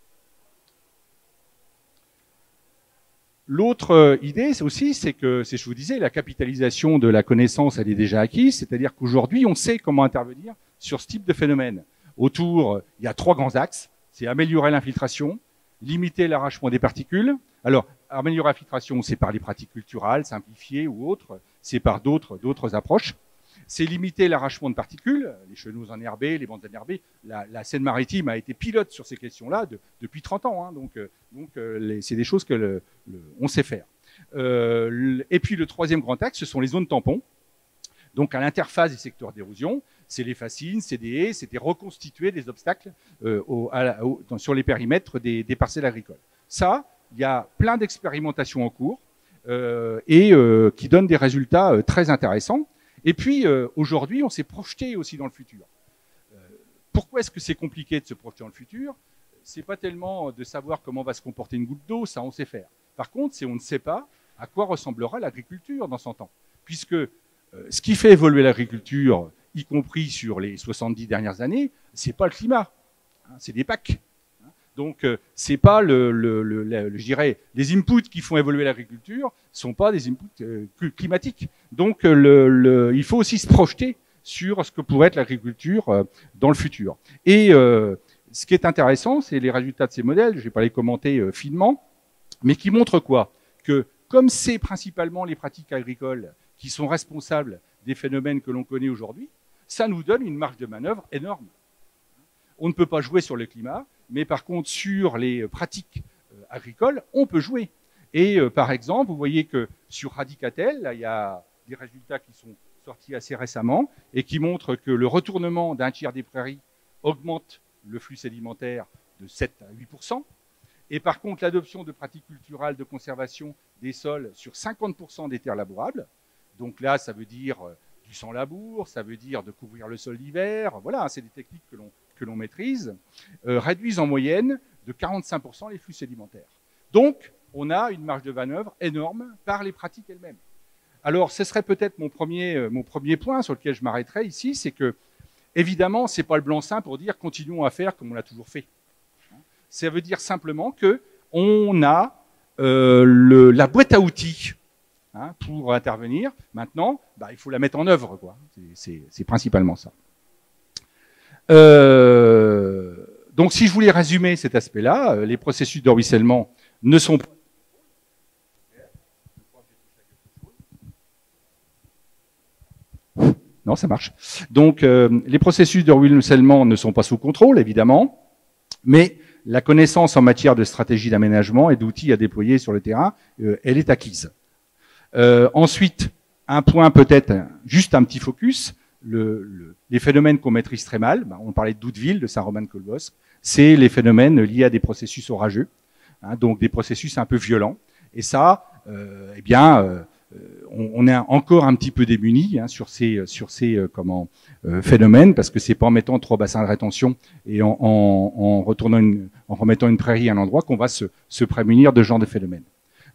S3: L'autre idée, c'est que, je vous disais, la capitalisation de la connaissance, elle est déjà acquise, c'est-à-dire qu'aujourd'hui, on sait comment intervenir sur ce type de phénomène. Autour, il y a 3 grands axes, c'est améliorer l'infiltration, limiter l'arrachement des particules. Alors, améliorer l'infiltration, c'est par les pratiques culturales, simplifiées ou autres, c'est par d'autres approches. C'est limiter l'arrachement de particules, les chenaux enherbés, les bandes enherbées. La Seine-Maritime a été pilote sur ces questions-là depuis 30 ans, hein, donc c'est des choses que on sait faire. Et puis le troisième grand axe, ce sont les zones tampons. Donc à l'interface des secteurs d'érosion, c'est les fascines, c'est des haies, c'était reconstituer des obstacles sur les périmètres des parcelles agricoles. Ça, il y a plein d'expérimentations en cours qui donnent des résultats très intéressants. Et puis, aujourd'hui, on s'est projeté aussi dans le futur. Pourquoi est-ce que c'est compliqué de se projeter dans le futur? C'est pas tellement de savoir comment va se comporter une goutte d'eau, ça on sait faire. Par contre, c'est on ne sait pas à quoi ressemblera l'agriculture dans 100 ans. Puisque ce qui fait évoluer l'agriculture, y compris sur les 70 dernières années, c'est pas le climat, hein, c'est des PAC. Donc, c'est pas je dirais, les inputs qui font évoluer l'agriculture sont pas des inputs climatiques. Donc, il faut aussi se projeter sur ce que pourrait être l'agriculture dans le futur. Et ce qui est intéressant, c'est les résultats de ces modèles. Je vais pas les commenter finement, mais qui montrent quoi? Que comme c'est principalement les pratiques agricoles qui sont responsables des phénomènes que l'on connaît aujourd'hui, ça nous donne une marge de manœuvre énorme. On ne peut pas jouer sur le climat, mais par contre, sur les pratiques agricoles, on peut jouer. Et par exemple, vous voyez que sur Radicatel, là, il y a des résultats qui sont sortis assez récemment et qui montrent que le retournement d'un tiers des prairies augmente le flux sédimentaire de 7 à 8%. Et par contre, l'adoption de pratiques culturales de conservation des sols sur 50% des terres labourables, donc là, ça veut dire du sans-labour, ça veut dire de couvrir le sol l'hiver, voilà, c'est des techniques que l'on maîtrise, réduisent en moyenne de 45% les flux sédimentaires. Donc, on a une marge de manœuvre énorme par les pratiques elles-mêmes. Alors, ce serait peut-être mon premier point sur lequel je m'arrêterai ici, c'est que, évidemment, c'est pas le blanc-seing pour dire continuons à faire comme on l'a toujours fait. Ça veut dire simplement que on a la boîte à outils pour intervenir. Maintenant, il faut la mettre en œuvre, quoi. C'est principalement ça. Donc, si je voulais résumer cet aspect-là, les processus de ruissellement ne sont pas... Non, ça marche. Donc, les processus de ruissellement ne sont pas sous contrôle, évidemment, mais la connaissance en matière de stratégie d'aménagement et d'outils à déployer sur le terrain, elle est acquise. Ensuite, un point peut-être, juste un petit focus, les phénomènes qu'on maîtrise très mal, on parlait de Doudeville, de Saint-Romain-de-Colbosc, c'est les phénomènes liés à des processus orageux, donc des processus un peu violents. Et ça, on est encore un petit peu démunis sur ces phénomènes, parce que c'est pas en mettant 3 bassins de rétention et en remettant une prairie à un endroit qu'on va se prémunir de ce genre de phénomènes.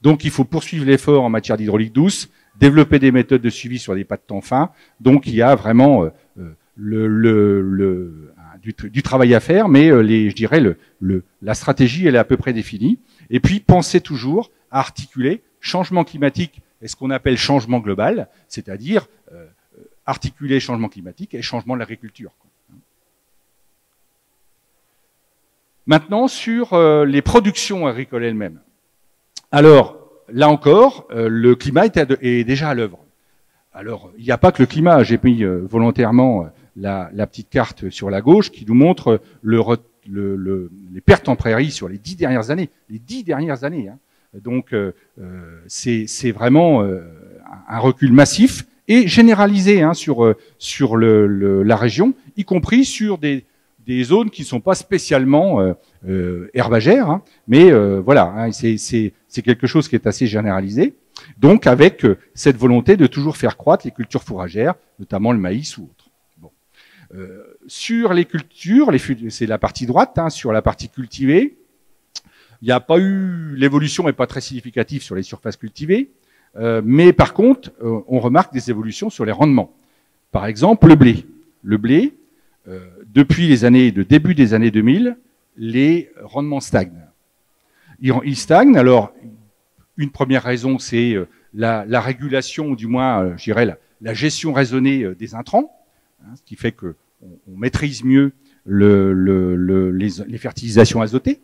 S3: Donc, il faut poursuivre l'effort en matière d'hydraulique douce, développer des méthodes de suivi sur des pas de temps fins. Donc, il y a vraiment du travail à faire, mais je dirais la stratégie, elle est à peu près définie. Et puis, pensez toujours à articuler changement climatique et ce qu'on appelle changement global, c'est-à-dire articuler changement climatique et changement de l'agriculture. Maintenant, sur les productions agricoles elles-mêmes. Alors, là encore, le climat est déjà à l'œuvre. Alors, il n'y a pas que le climat. J'ai mis volontairement la petite carte sur la gauche qui nous montre les pertes en prairie sur les 10 dernières années. Les 10 dernières années. Donc, c'est vraiment un recul massif et généralisé sur la région, y compris sur des zones qui ne sont pas spécialement herbagères, mais voilà, c'est quelque chose qui est assez généralisé. Donc, avec cette volonté de toujours faire croître les cultures fourragères, notamment le maïs ou autres. Bon. Sur les cultures, c'est la partie droite, sur la partie cultivée, il n'y a pas eu, l'évolution n'est pas très significative sur les surfaces cultivées. mais par contre, on remarque des évolutions sur les rendements. Par exemple, le blé. Le blé, depuis le début des années 2000, les rendements stagnent. Ils stagnent. Alors, une première raison, c'est la régulation, ou du moins, je dirais, la gestion raisonnée des intrants, hein, ce qui fait que on maîtrise mieux les fertilisations azotées.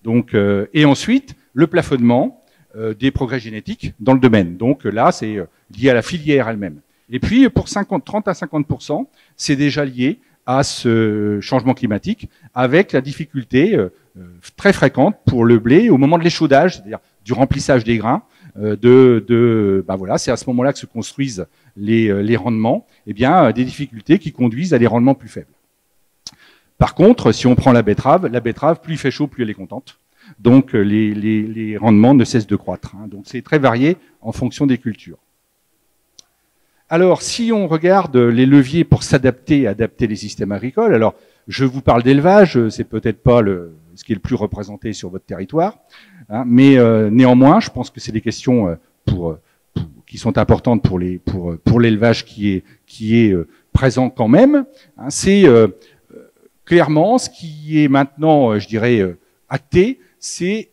S3: Donc, et ensuite, le plafonnement des progrès génétiques dans le domaine. Donc là, c'est lié à la filière elle-même. Et puis, pour 30 à 50%, c'est déjà lié à ce changement climatique, avec la difficulté très fréquente pour le blé au moment de l'échaudage, c'est-à-dire du remplissage des grains. Voilà, c'est à ce moment-là que se construisent les rendements. Eh bien, des difficultés qui conduisent à des rendements plus faibles. Par contre, si on prend la betterave, plus il fait chaud, plus elle est contente. Donc, les rendements ne cessent de croître. Hein. Donc, c'est très varié en fonction des cultures. Alors, si on regarde les leviers pour adapter les systèmes agricoles, alors, je vous parle d'élevage, c'est peut-être pas ce qui est le plus représenté sur votre territoire, hein, mais néanmoins, je pense que c'est des questions qui sont importantes pour l'élevage qui est présent quand même. Hein, c'est clairement ce qui est maintenant, je dirais, acté, c'est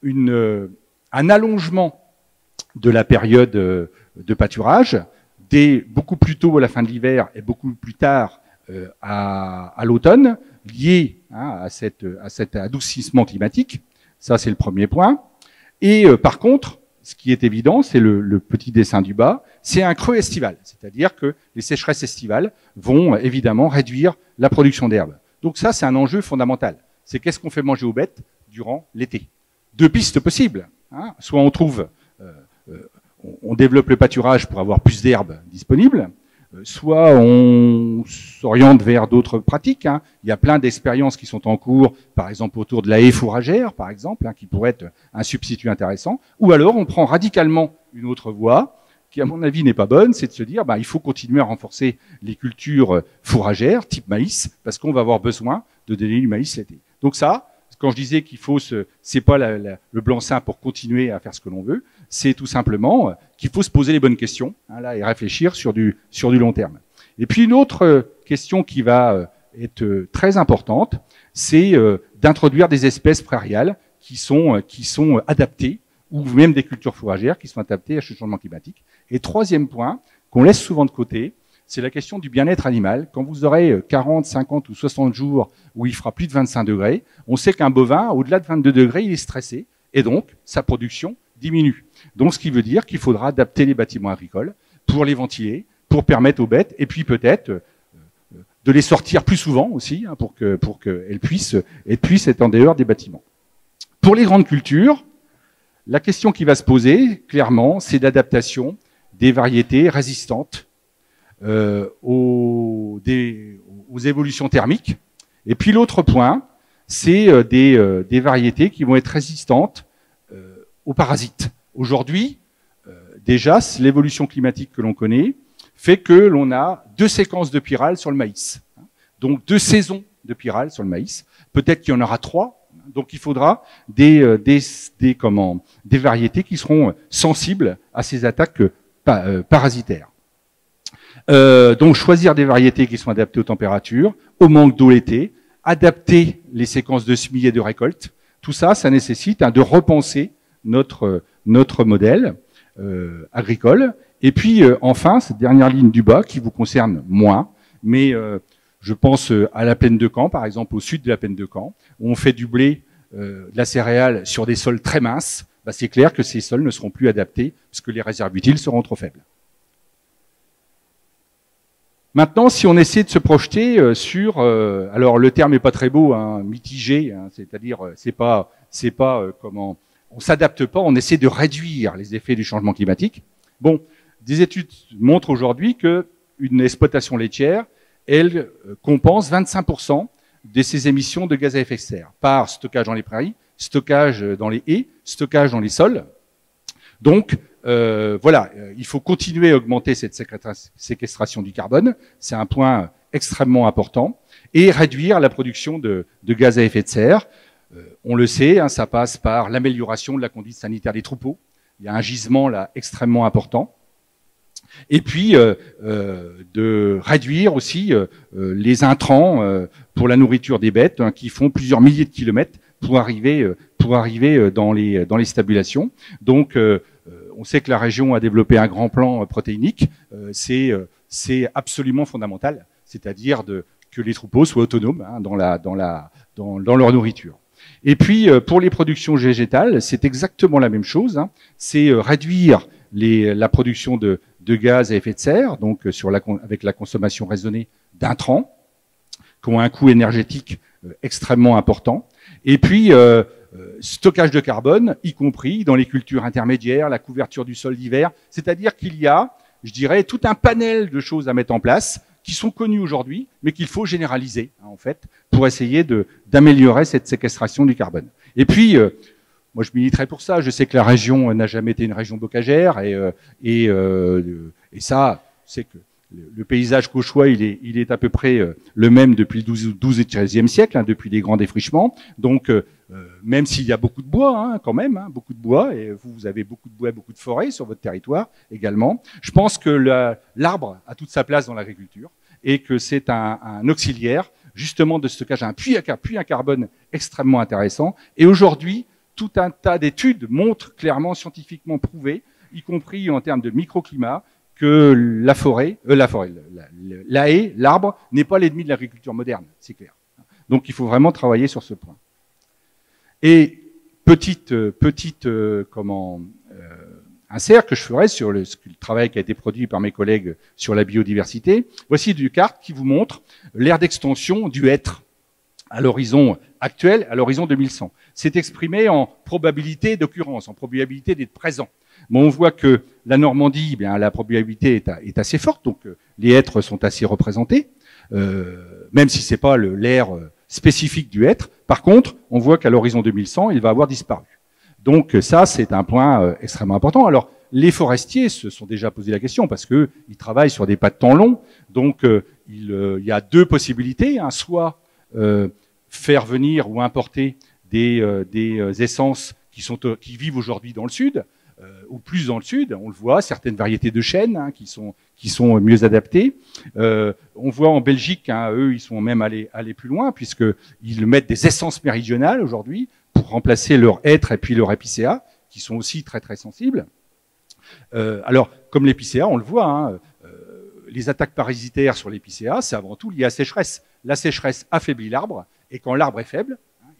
S3: un allongement de la période de pâturage, beaucoup plus tôt à la fin de l'hiver et beaucoup plus tard à l'automne, lié à cet adoucissement climatique. Ça, c'est le premier point. Et par contre, ce qui est évident, c'est le petit dessin du bas, c'est un creux estival. C'est-à-dire que les sécheresses estivales vont évidemment réduire la production d'herbe. Donc ça, c'est un enjeu fondamental. C'est qu'est-ce qu'on fait manger aux bêtes durant l'été. Deux pistes possibles. Hein. Soit on développe le pâturage pour avoir plus d'herbe disponible, soit on s'oriente vers d'autres pratiques. Hein. Il y a plein d'expériences qui sont en cours, par exemple autour de la haie fourragère, par exemple, hein, qui pourrait être un substitut intéressant. Ou alors on prend radicalement une autre voie, qui à mon avis n'est pas bonne, c'est de se dire il faut continuer à renforcer les cultures fourragères, type maïs, parce qu'on va avoir besoin de donner du maïs l'été. Donc ça, quand je disais qu'il faut c'est pas le blanc-seing pour continuer à faire ce que l'on veut, c'est tout simplement qu'il faut se poser les bonnes questions, hein, là, et réfléchir sur du long terme. Et puis une autre question qui va être très importante, c'est d'introduire des espèces prairiales qui sont adaptées, ou même des cultures fourragères qui sont adaptées à ce changement climatique. Et troisième point, qu'on laisse souvent de côté, c'est la question du bien-être animal. Quand vous aurez 40, 50 ou 60 jours où il fera plus de 25 degrés, on sait qu'un bovin, au-delà de 22 degrés, il est stressé, et donc sa production diminue. Donc ce qui veut dire qu'il faudra adapter les bâtiments agricoles pour les ventiler, pour permettre aux bêtes, et puis peut-être de les sortir plus souvent aussi, hein, pour qu'elles puissent être en dehors des bâtiments. Pour les grandes cultures, la question qui va se poser, clairement, c'est l'adaptation des variétés résistantes aux évolutions thermiques. Et puis l'autre point, c'est des variétés qui vont être résistantes aux parasites. Aujourd'hui, déjà, l'évolution climatique que l'on connaît fait que l'on a 2 séquences de pyrale sur le maïs. Donc 2 saisons de pyrale sur le maïs. Peut-être qu'il y en aura 3. Donc il faudra des variétés qui seront sensibles à ces attaques parasitaires. Donc choisir des variétés qui sont adaptées aux températures, au manque d'eau l'été, adapter les séquences de semis et de récolte. Tout ça, ça nécessite de repenser notre modèle agricole. Et puis enfin, cette dernière ligne du bas qui vous concerne moins, mais je pense à la plaine de Caen, par exemple, au sud de la plaine de Caen, où on fait du blé, de la céréale sur des sols très minces. C'est clair que ces sols ne seront plus adaptés parce que les réserves utiles seront trop faibles. Maintenant, si on essaie de se projeter sur, alors le terme est pas très beau, hein, mitigé, hein, c'est-à-dire c'est pas comment, on s'adapte pas, on essaie de réduire les effets du changement climatique. Bon, des études montrent aujourd'hui que une exploitation laitière, elle compense 25% de ses émissions de gaz à effet de serre par stockage dans les prairies, stockage dans les haies, stockage dans les sols. Donc voilà, il faut continuer à augmenter cette séquestration du carbone, c'est un point extrêmement important, et réduire la production de gaz à effet de serre. On le sait, hein, ça passe par l'amélioration de la conduite sanitaire des troupeaux. Il y a un gisement là extrêmement important. Et puis de réduire aussi les intrants pour la nourriture des bêtes, qui font plusieurs milliers de kilomètres pour arriver dans les stabulations. Donc on sait que la région a développé un grand plan protéinique. C'est absolument fondamental, c'est-à-dire que les troupeaux soient autonomes dans leur nourriture. Et puis pour les productions végétales, c'est exactement la même chose. C'est réduire la production de gaz à effet de serre, donc avec la consommation raisonnée d'intrants, qui ont un coût énergétique extrêmement important. Et puis stockage de carbone, y compris dans les cultures intermédiaires, la couverture du sol d'hiver. C'est-à-dire qu'il y a, je dirais, tout un panel de choses à mettre en place qui sont connues aujourd'hui, mais qu'il faut généraliser, en fait, pour essayer d'améliorer cette séquestration du carbone. Et puis, moi, je militerai pour ça. Je sais que la région n'a jamais été une région bocagère, et ça, c'est que le paysage cauchois, il est à peu près le même depuis le 12 et 13e siècle, depuis les grands défrichements. Donc, même s'il y a beaucoup de bois, quand même, beaucoup de bois, et vous avez beaucoup de bois, beaucoup de forêts sur votre territoire également, je pense que l'arbre a toute sa place dans l'agriculture et que c'est un auxiliaire justement de stockage, un puits à carbone extrêmement intéressant. Et aujourd'hui, tout un tas d'études montrent clairement, scientifiquement prouvé, y compris en termes de microclimat, que la haie, l'arbre, n'est pas l'ennemi de l'agriculture moderne, c'est clair. Donc il faut vraiment travailler sur ce point. Et insert que je ferai sur le travail qui a été produit par mes collègues sur la biodiversité. Voici du carte qui vous montre l'aire d'extension du hêtre à l'horizon actuel, à l'horizon 2100. C'est exprimé en probabilité d'occurrence, en probabilité d'être présent. Bon, on voit que la Normandie, eh bien, la probabilité est assez forte, donc les hêtres sont assez représentés, même si c'est pas l'aire spécifique du hêtre. Par contre, on voit qu'à l'horizon 2100, il va avoir disparu. Donc ça, c'est un point extrêmement important. Alors, les forestiers se sont déjà posé la question parce que ils travaillent sur des pas de temps longs. Donc, il y a deux possibilités, soit faire venir ou importer des essences qui vivent aujourd'hui dans le sud, ou plus dans le sud. On le voit, certaines variétés de chênes qui sont mieux adaptées. On voit en Belgique, eux, ils sont même allés plus loin puisqu'ils mettent des essences méridionales aujourd'hui pour remplacer leur hêtre et puis leur épicéa, qui sont aussi très très sensibles. Alors, comme l'épicéa, on le voit, les attaques parasitaires sur l'épicéa, c'est avant tout lié à la sécheresse. La sécheresse affaiblit l'arbre, et quand l'arbre est faible,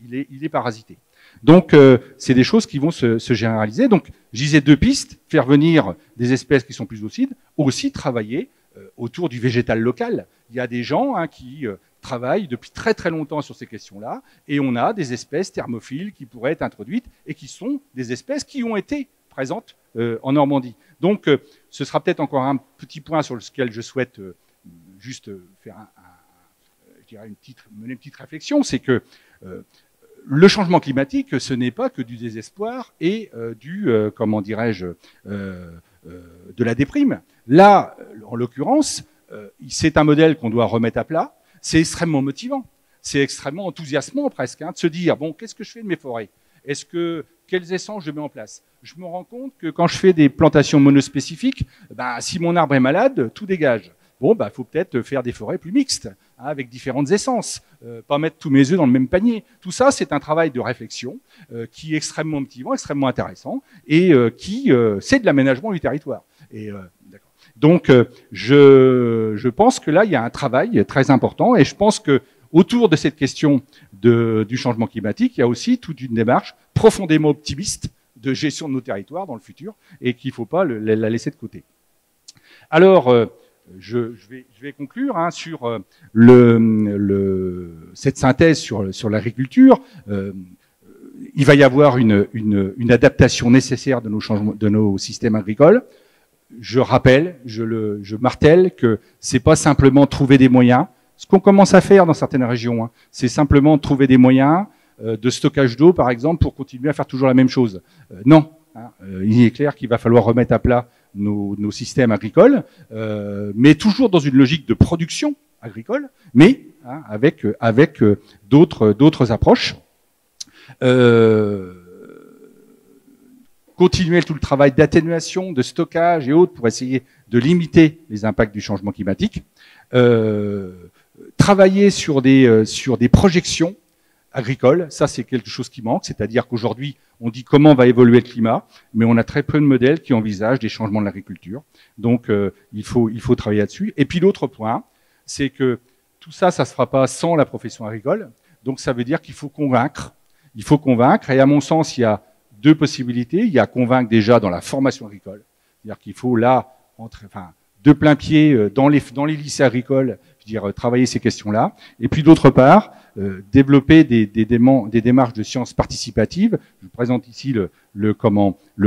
S3: il est parasité. Donc, c'est des choses qui vont se généraliser. Donc, je disais deux pistes, faire venir des espèces qui sont plus ossides, aussi travailler autour du végétal local. Il y a des gens qui travaillent depuis très très longtemps sur ces questions-là, et on a des espèces thermophiles qui pourraient être introduites, et qui sont des espèces qui ont été présentes en Normandie. Donc, ce sera peut-être encore un petit point sur lequel je souhaite juste faire mener une petite réflexion, c'est que le changement climatique, ce n'est pas que du désespoir et de la déprime. Là, en l'occurrence, c'est un modèle qu'on doit remettre à plat. C'est extrêmement motivant, c'est extrêmement enthousiasmant presque, de se dire bon, qu'est-ce que je fais de mes forêts? Quelles essences je mets en place? Je me rends compte que quand je fais des plantations monospécifiques, si mon arbre est malade, tout dégage. Bon, faut peut-être faire des forêts plus mixtes, avec différentes essences, pas mettre tous mes œufs dans le même panier. Tout ça, c'est un travail de réflexion qui est extrêmement motivant, extrêmement intéressant, et c'est de l'aménagement du territoire. D'accord. Donc, je pense que là, il y a un travail très important, et je pense que autour de cette question du changement climatique, il y a aussi toute une démarche profondément optimiste de gestion de nos territoires dans le futur, et qu'il ne faut pas la laisser de côté. Alors, je vais conclure sur cette synthèse sur l'agriculture. Il va y avoir une adaptation nécessaire de nos systèmes agricoles. Je rappelle, je martèle que c'est pas simplement trouver des moyens. Ce qu'on commence à faire dans certaines régions, c'est simplement trouver des moyens de stockage d'eau, par exemple, pour continuer à faire toujours la même chose. Non. Il est clair qu'il va falloir remettre à plat nos systèmes agricoles, mais toujours dans une logique de production agricole, mais avec d'autres approches. continuer tout le travail d'atténuation, de stockage et autres pour essayer de limiter les impacts du changement climatique. Travailler sur des projections agricoles, ça c'est quelque chose qui manque, c'est-à-dire qu'aujourd'hui on dit comment va évoluer le climat, mais on a très peu de modèles qui envisagent des changements de l'agriculture. Donc il faut travailler là-dessus. Et puis l'autre point, c'est que tout ça, ça se fera pas sans la profession agricole. Donc ça veut dire qu'il faut convaincre. Il faut convaincre. Et à mon sens, il y a deux possibilités. Il y a convaincre déjà dans la formation agricole, c'est-à-dire qu'il faut là de plein pied dans les lycées agricoles, travailler ces questions-là. Et puis d'autre part, développer des démarches de sciences participatives. Je vous présente ici le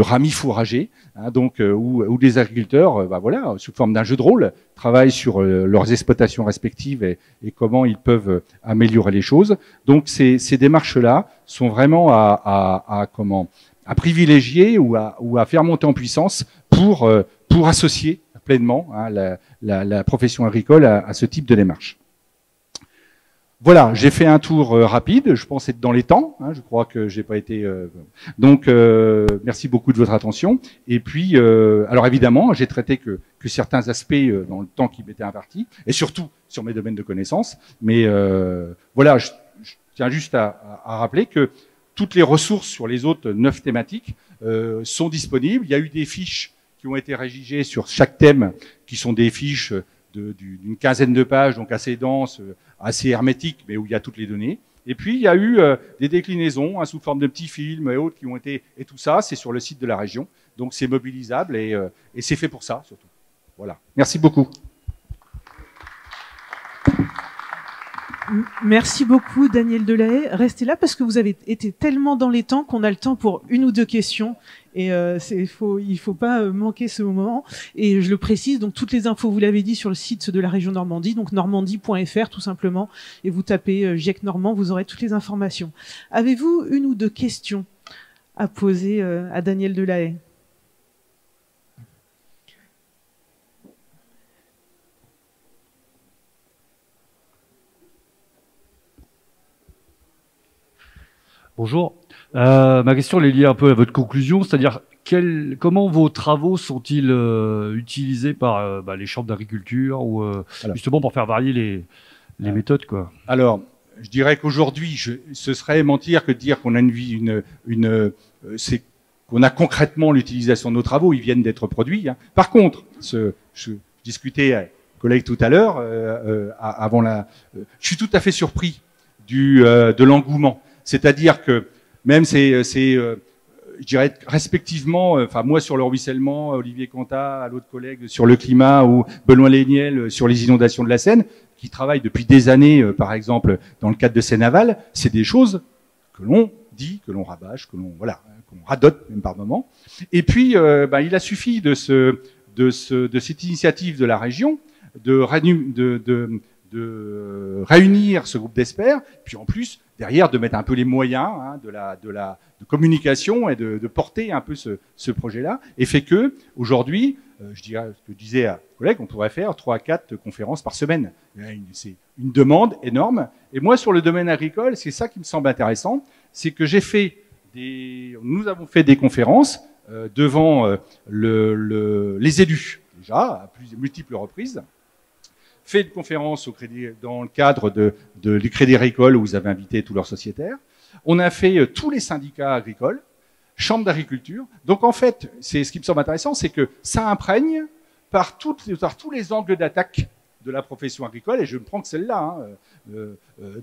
S3: rami fourrager, hein, donc où des agriculteurs, voilà, sous forme d'un jeu de rôle, travaillent sur leurs exploitations respectives et comment ils peuvent améliorer les choses. Donc ces démarches-là sont vraiment à privilégier ou à faire monter en puissance pour associer pleinement la profession agricole à ce type de démarche. Voilà, j'ai fait un tour rapide, je pense être dans les temps, hein, je crois que j'ai pas été... Donc, merci beaucoup de votre attention. Et puis, alors évidemment, j'ai traité que certains aspects dans le temps qui m'était imparti, et surtout sur mes domaines de connaissances. Mais voilà, je tiens juste à rappeler que toutes les ressources sur les autres 9 thématiques sont disponibles. Il y a eu des fiches qui ont été rédigées sur chaque thème, qui sont des fiches d'une quinzaine de pages, donc assez denses, assez hermétiques, mais où il y a toutes les données. Et puis, il y a eu des déclinaisons sous forme de petits films et autres qui ont été... Et tout ça, c'est sur le site de la région. Donc, c'est mobilisable et c'est fait pour ça, surtout. Voilà. Merci beaucoup.
S1: Merci beaucoup, Daniel Delahaye. Restez là parce que vous avez été tellement dans les temps qu'on a le temps pour 1 ou 2 questions. Et il faut pas manquer ce moment. Et je le précise, donc toutes les infos, vous l'avez dit, sur le site de la région Normandie, donc normandie.fr tout simplement. Et vous tapez GIEC Normand, vous aurez toutes les informations. Avez-vous 1 ou 2 questions à poser à Daniel Delahaye ?
S4: Bonjour. Ma question elle est liée un peu à votre conclusion, c'est-à-dire comment vos travaux sont-ils utilisés par les chambres d'agriculture ou justement pour faire varier les méthodes, quoi.
S3: Alors, je dirais qu'aujourd'hui, ce serait mentir que de dire qu'on a c'est qu'on a concrètement l'utilisation de nos travaux. Ils viennent d'être produits. Hein. Par contre, je discutais avec un collègue tout à l'heure avant je suis tout à fait surpris de l'engouement. C'est-à-dire que même je dirais respectivement, moi sur le ruissellement, Olivier Cantat, l'autre collègue sur le climat ou Benoît Léniel sur les inondations de la Seine, qui travaillent depuis des années, par exemple, dans le cadre de Seine-Aval, c'est des choses que l'on dit, que l'on rabâche, qu'on radote même par moment. Et puis, il a suffi de cette initiative de la région de réunir ce groupe d'experts, puis en plus derrière de mettre un peu les moyens de communication et de porter un peu ce projet-là, et fait que aujourd'hui, je dirais ce que disait un collègue, on pourrait faire 3 à 4 conférences par semaine. C'est une demande énorme. Et moi, sur le domaine agricole, c'est ça qui me semble intéressant, c'est que nous avons fait des conférences devant les élus déjà à multiples reprises. Fait une conférence dans le cadre du Crédit Agricole où vous avez invité tous leurs sociétaires. On a fait tous les syndicats agricoles, chambres d'agriculture. Donc en fait, ce qui me semble intéressant, c'est que ça imprègne par tous les angles d'attaque de la profession agricole, et je ne prends que celle-là.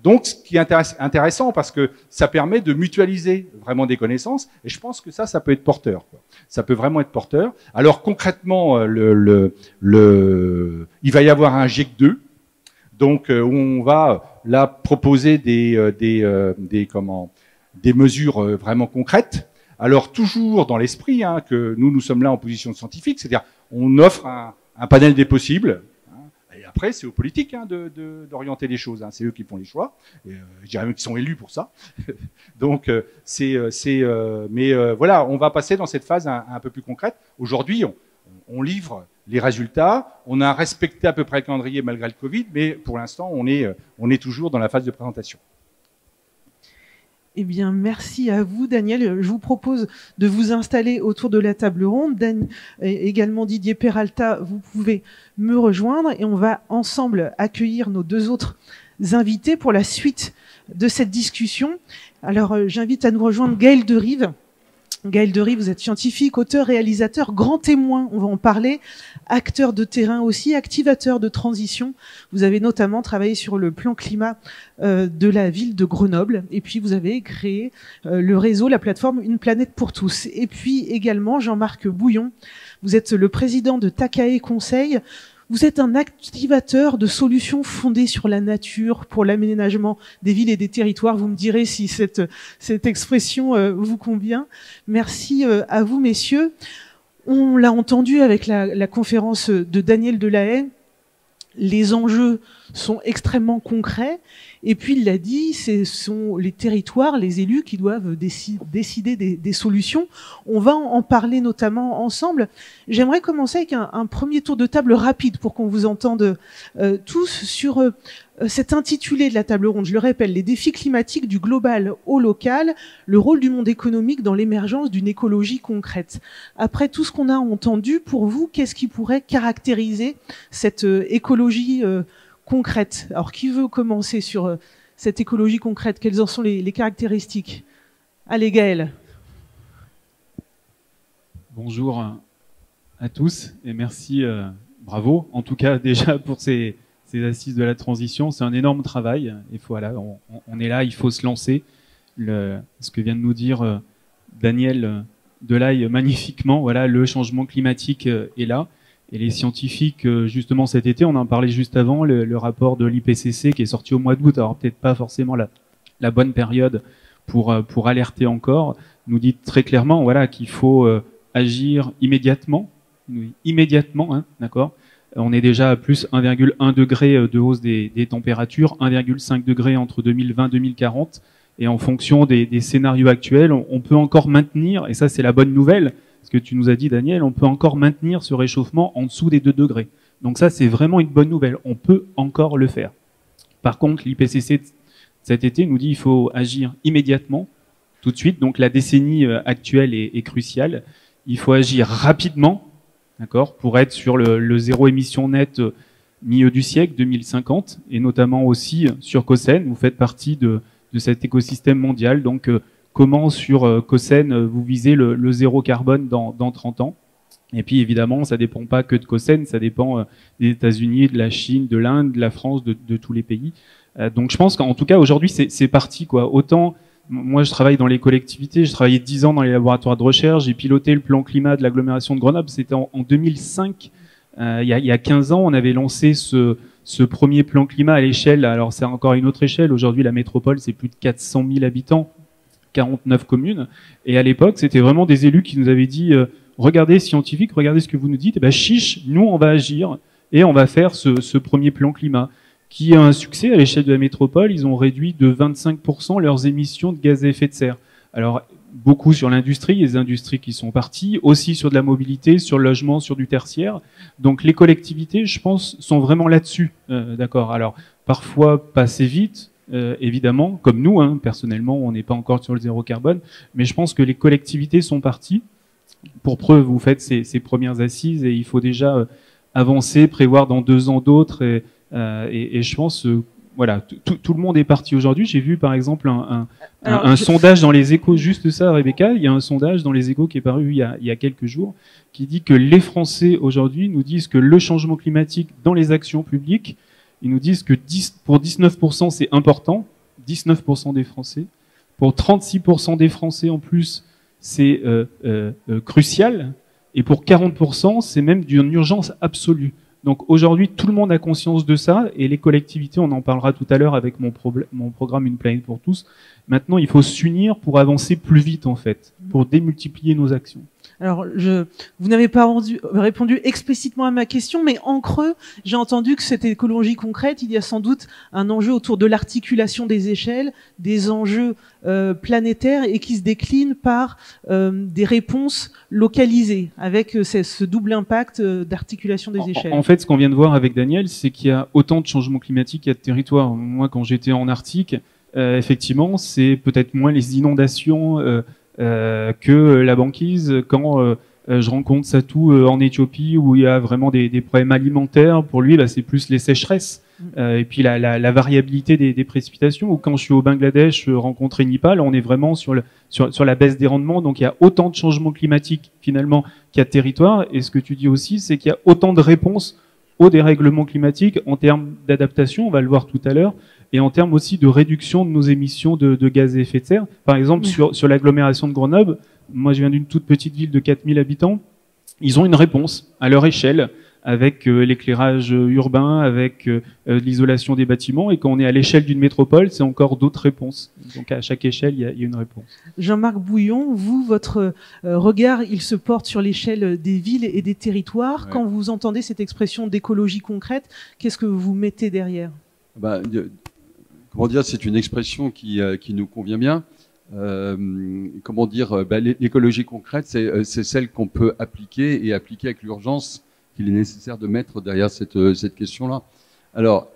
S3: Donc ce qui est intéressant, parce que ça permet de mutualiser vraiment des connaissances, et je pense que ça peut être porteur, quoi. Ça peut vraiment être porteur. Alors concrètement, il va y avoir un GIEC 2, donc où on va là proposer des mesures vraiment concrètes. Alors toujours dans l'esprit que nous sommes là en position de scientifique, c'est-à-dire on offre un panel des possibles. Et après, c'est aux politiques d'orienter les choses. C'est eux qui font les choix. Et, je dirais même qu'ils sont élus pour ça. Donc, mais voilà, on va passer dans cette phase un peu plus concrète. Aujourd'hui, on livre les résultats. On a respecté à peu près le calendrier malgré le Covid, mais pour l'instant, on est toujours dans la phase de présentation.
S1: Eh bien, merci à vous, Daniel. Je vous propose de vous installer autour de la table ronde. Également Didier Peralta, vous pouvez me rejoindre et on va ensemble accueillir nos deux autres invités pour la suite de cette discussion. Alors, j'invite à nous rejoindre Gaël Derive. Gaël Derive, vous êtes scientifique, auteur, réalisateur, grand témoin, on va en parler, acteur de terrain aussi, activateur de transition. Vous avez notamment travaillé sur le plan climat de la ville de Grenoble. Et puis, vous avez créé le réseau, la plateforme Une planète pour tous. Et puis également, Jean-Marc Bouillon, vous êtes le président de Takae Conseil. Vous êtes un activateur de solutions fondées sur la nature pour l'aménagement des villes et des territoires. Vous me direz si cette expression vous convient. Merci à vous, messieurs. On l'a entendu avec la conférence de Daniel Delahaye. Les enjeux sont extrêmement concrets. Et puis, il l'a dit, ce sont les territoires, les élus qui doivent décider des solutions. On va en parler notamment ensemble. J'aimerais commencer avec un premier tour de table rapide pour qu'on vous entende tous sur cet intitulé de la table ronde. Je le répète, les défis climatiques du global au local, le rôle du monde économique dans l'émergence d'une écologie concrète. Après tout ce qu'on a entendu, pour vous, qu'est-ce qui pourrait caractériser cette écologie concrète? Alors, qui veut commencer sur cette écologie concrète? Quelles en sont les caractéristiques? Allez, Gaël.
S5: Bonjour à tous et merci, bravo en tout cas déjà pour ces assises de la transition. C'est un énorme travail. Il faut, voilà, on est là, il faut se lancer. Ce que vient de nous dire Daniel Delahaye magnifiquement, voilà, le changement climatique est là. Et les scientifiques, justement cet été, on en parlait juste avant, le rapport de l'IPCC qui est sorti au mois d'août, alors peut-être pas forcément la bonne période pour alerter encore, nous dit très clairement, voilà, qu'il faut agir immédiatement, hein, d'accord. On est déjà à plus 1,1 degré de hausse des températures, 1,5 degré entre 2020 et 2040, et en fonction des scénarios actuels, on peut encore maintenir, et ça c'est la bonne nouvelle, ce que tu nous as dit, Daniel, on peut encore maintenir ce réchauffement en dessous des 2 degrés. Donc ça, c'est vraiment une bonne nouvelle. On peut encore le faire. Par contre, l'IPCC cet été nous dit qu'il faut agir immédiatement, tout de suite. Donc la décennie actuelle est cruciale. Il faut agir rapidement, d'accord, pour être sur le zéro émission net milieu du siècle, 2050, et notamment aussi sur COSEN. Vous faites partie de cet écosystème mondial, donc comment sur COSEN vous visez le zéro carbone dans 30 ans. Et puis évidemment, ça dépend pas que de COSEN, ça dépend des États-Unis, de la Chine, de l'Inde, de la France, de tous les pays. Donc je pense qu'en tout cas aujourd'hui c'est parti, quoi. Autant moi je travaille dans les collectivités, j'ai travaillé 10 ans dans les laboratoires de recherche, j'ai piloté le plan climat de l'agglomération de Grenoble, c'était en 2005. Il y a 15 ans, on avait lancé ce premier plan climat à l'échelle. Alors c'est encore une autre échelle. Aujourd'hui, la métropole c'est plus de 400 000 habitants. 49 communes. Et à l'époque, c'était vraiment des élus qui nous avaient dit regardez scientifiques, regardez ce que vous nous dites, et ben chiche, nous on va agir et on va faire ce premier plan climat qui a un succès à l'échelle de la métropole. Ils ont réduit de 25% leurs émissions de gaz à effet de serre. Alors beaucoup sur l'industrie, les industries qui sont parties, aussi sur de la mobilité, sur le logement, sur du tertiaire. Donc les collectivités, je pense, sont vraiment là-dessus, d'accord. Alors parfois pas assez vite. Évidemment, comme nous, hein, personnellement, on n'est pas encore sur le zéro carbone, mais je pense que les collectivités sont parties. Pour preuve, vous faites ces premières assises et il faut déjà avancer, prévoir dans 2 ans d'autres. Et je pense, voilà, tout le monde est parti aujourd'hui. J'ai vu par exemple un sondage dans les Échos, juste ça, Rebecca. Il y a un sondage dans les Échos qui est paru il y a quelques jours, qui dit que les Français aujourd'hui nous disent que le changement climatique dans les actions publiques, ils nous disent que pour 19% c'est important, 19% des Français. Pour 36% des Français en plus, c'est crucial. Et pour 40%, c'est même d'une urgence absolue. Donc aujourd'hui, tout le monde a conscience de ça, et les collectivités, on en parlera tout à l'heure avec mon programme Une planète pour tous. Maintenant, il faut s'unir pour avancer plus vite, en fait, pour démultiplier nos actions.
S1: Alors, vous n'avez pas répondu explicitement à ma question, mais en creux, j'ai entendu que cette écologie concrète, il y a sans doute un enjeu autour de l'articulation des échelles, des enjeux planétaires, et qui se décline par des réponses localisées, avec ce double impact d'articulation des échelles.
S5: En fait, ce qu'on vient de voir avec Daniel, c'est qu'il y a autant de changements climatiques qu'il y a de territoires. Moi, quand j'étais en Arctique, effectivement, c'est peut-être moins les inondations que la banquise. Quand je rencontre Satou en Éthiopie, où il y a vraiment des problèmes alimentaires, pour lui, c'est plus les sécheresses. Et puis la variabilité des précipitations. Ou quand je suis au Bangladesh rencontrer Nipal, on est vraiment sur la baisse des rendements. Donc il y a autant de changements climatiques finalement qu'il y a de territoires. Et ce que tu dis aussi, c'est qu'il y a autant de réponses au dérèglement climatique en termes d'adaptation, on va le voir tout à l'heure, et en termes aussi de réduction de nos émissions de gaz à effet de serre. Par exemple, sur l'agglomération de Grenoble, moi je viens d'une toute petite ville de 4000 habitants, ils ont une réponse à leur échelle, avec l'éclairage urbain, avec l'isolation des bâtiments, et quand on est à l'échelle d'une métropole, c'est encore d'autres réponses. Donc à chaque échelle, il y a une réponse.
S1: Jean-Marc Bouillon, vous, votre regard, il se porte sur l'échelle des villes et des territoires. Ouais. Quand vous entendez cette expression d'écologie concrète, qu'est-ce que vous mettez derrière?
S6: Comment dire, c'est une expression qui nous convient bien. Comment dire, l'écologie concrète, c'est celle qu'on peut appliquer et appliquer avec l'urgence qu'il est nécessaire de mettre derrière cette question-là. Alors,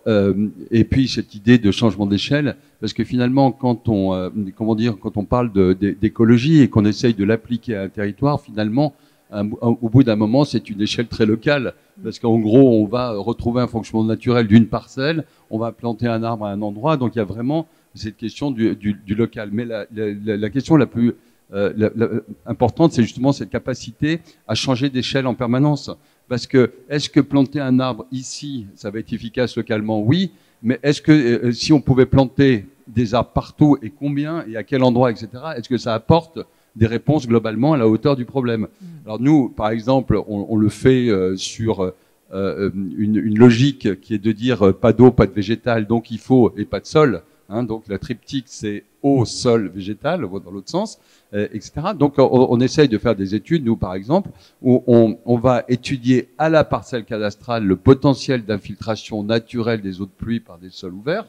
S6: et puis cette idée de changement d'échelle, parce que finalement, quand on parle d'écologie et qu'on essaye de l'appliquer à un territoire, finalement, au bout d'un moment, c'est une échelle très locale, parce qu'en gros, on va retrouver un fonctionnement naturel d'une parcelle, on va planter un arbre à un endroit, donc il y a vraiment cette question du local. Mais la question la plus importante, c'est justement cette capacité à changer d'échelle en permanence. Parce que, est-ce que planter un arbre ici, ça va être efficace localement? Oui. Mais est-ce que si on pouvait planter des arbres partout, et combien, et à quel endroit, etc., est-ce que ça apporte des réponses globalement à la hauteur du problème? Alors nous, par exemple, on le fait sur une logique qui est de dire pas d'eau, pas de végétal, donc il faut, et pas de sol. Donc la triptyque, c'est eau, sol, végétal, dans l'autre sens, etc. Donc on essaye de faire des études, nous par exemple, où on va étudier à la parcelle cadastrale le potentiel d'infiltration naturelle des eaux de pluie par des sols ouverts,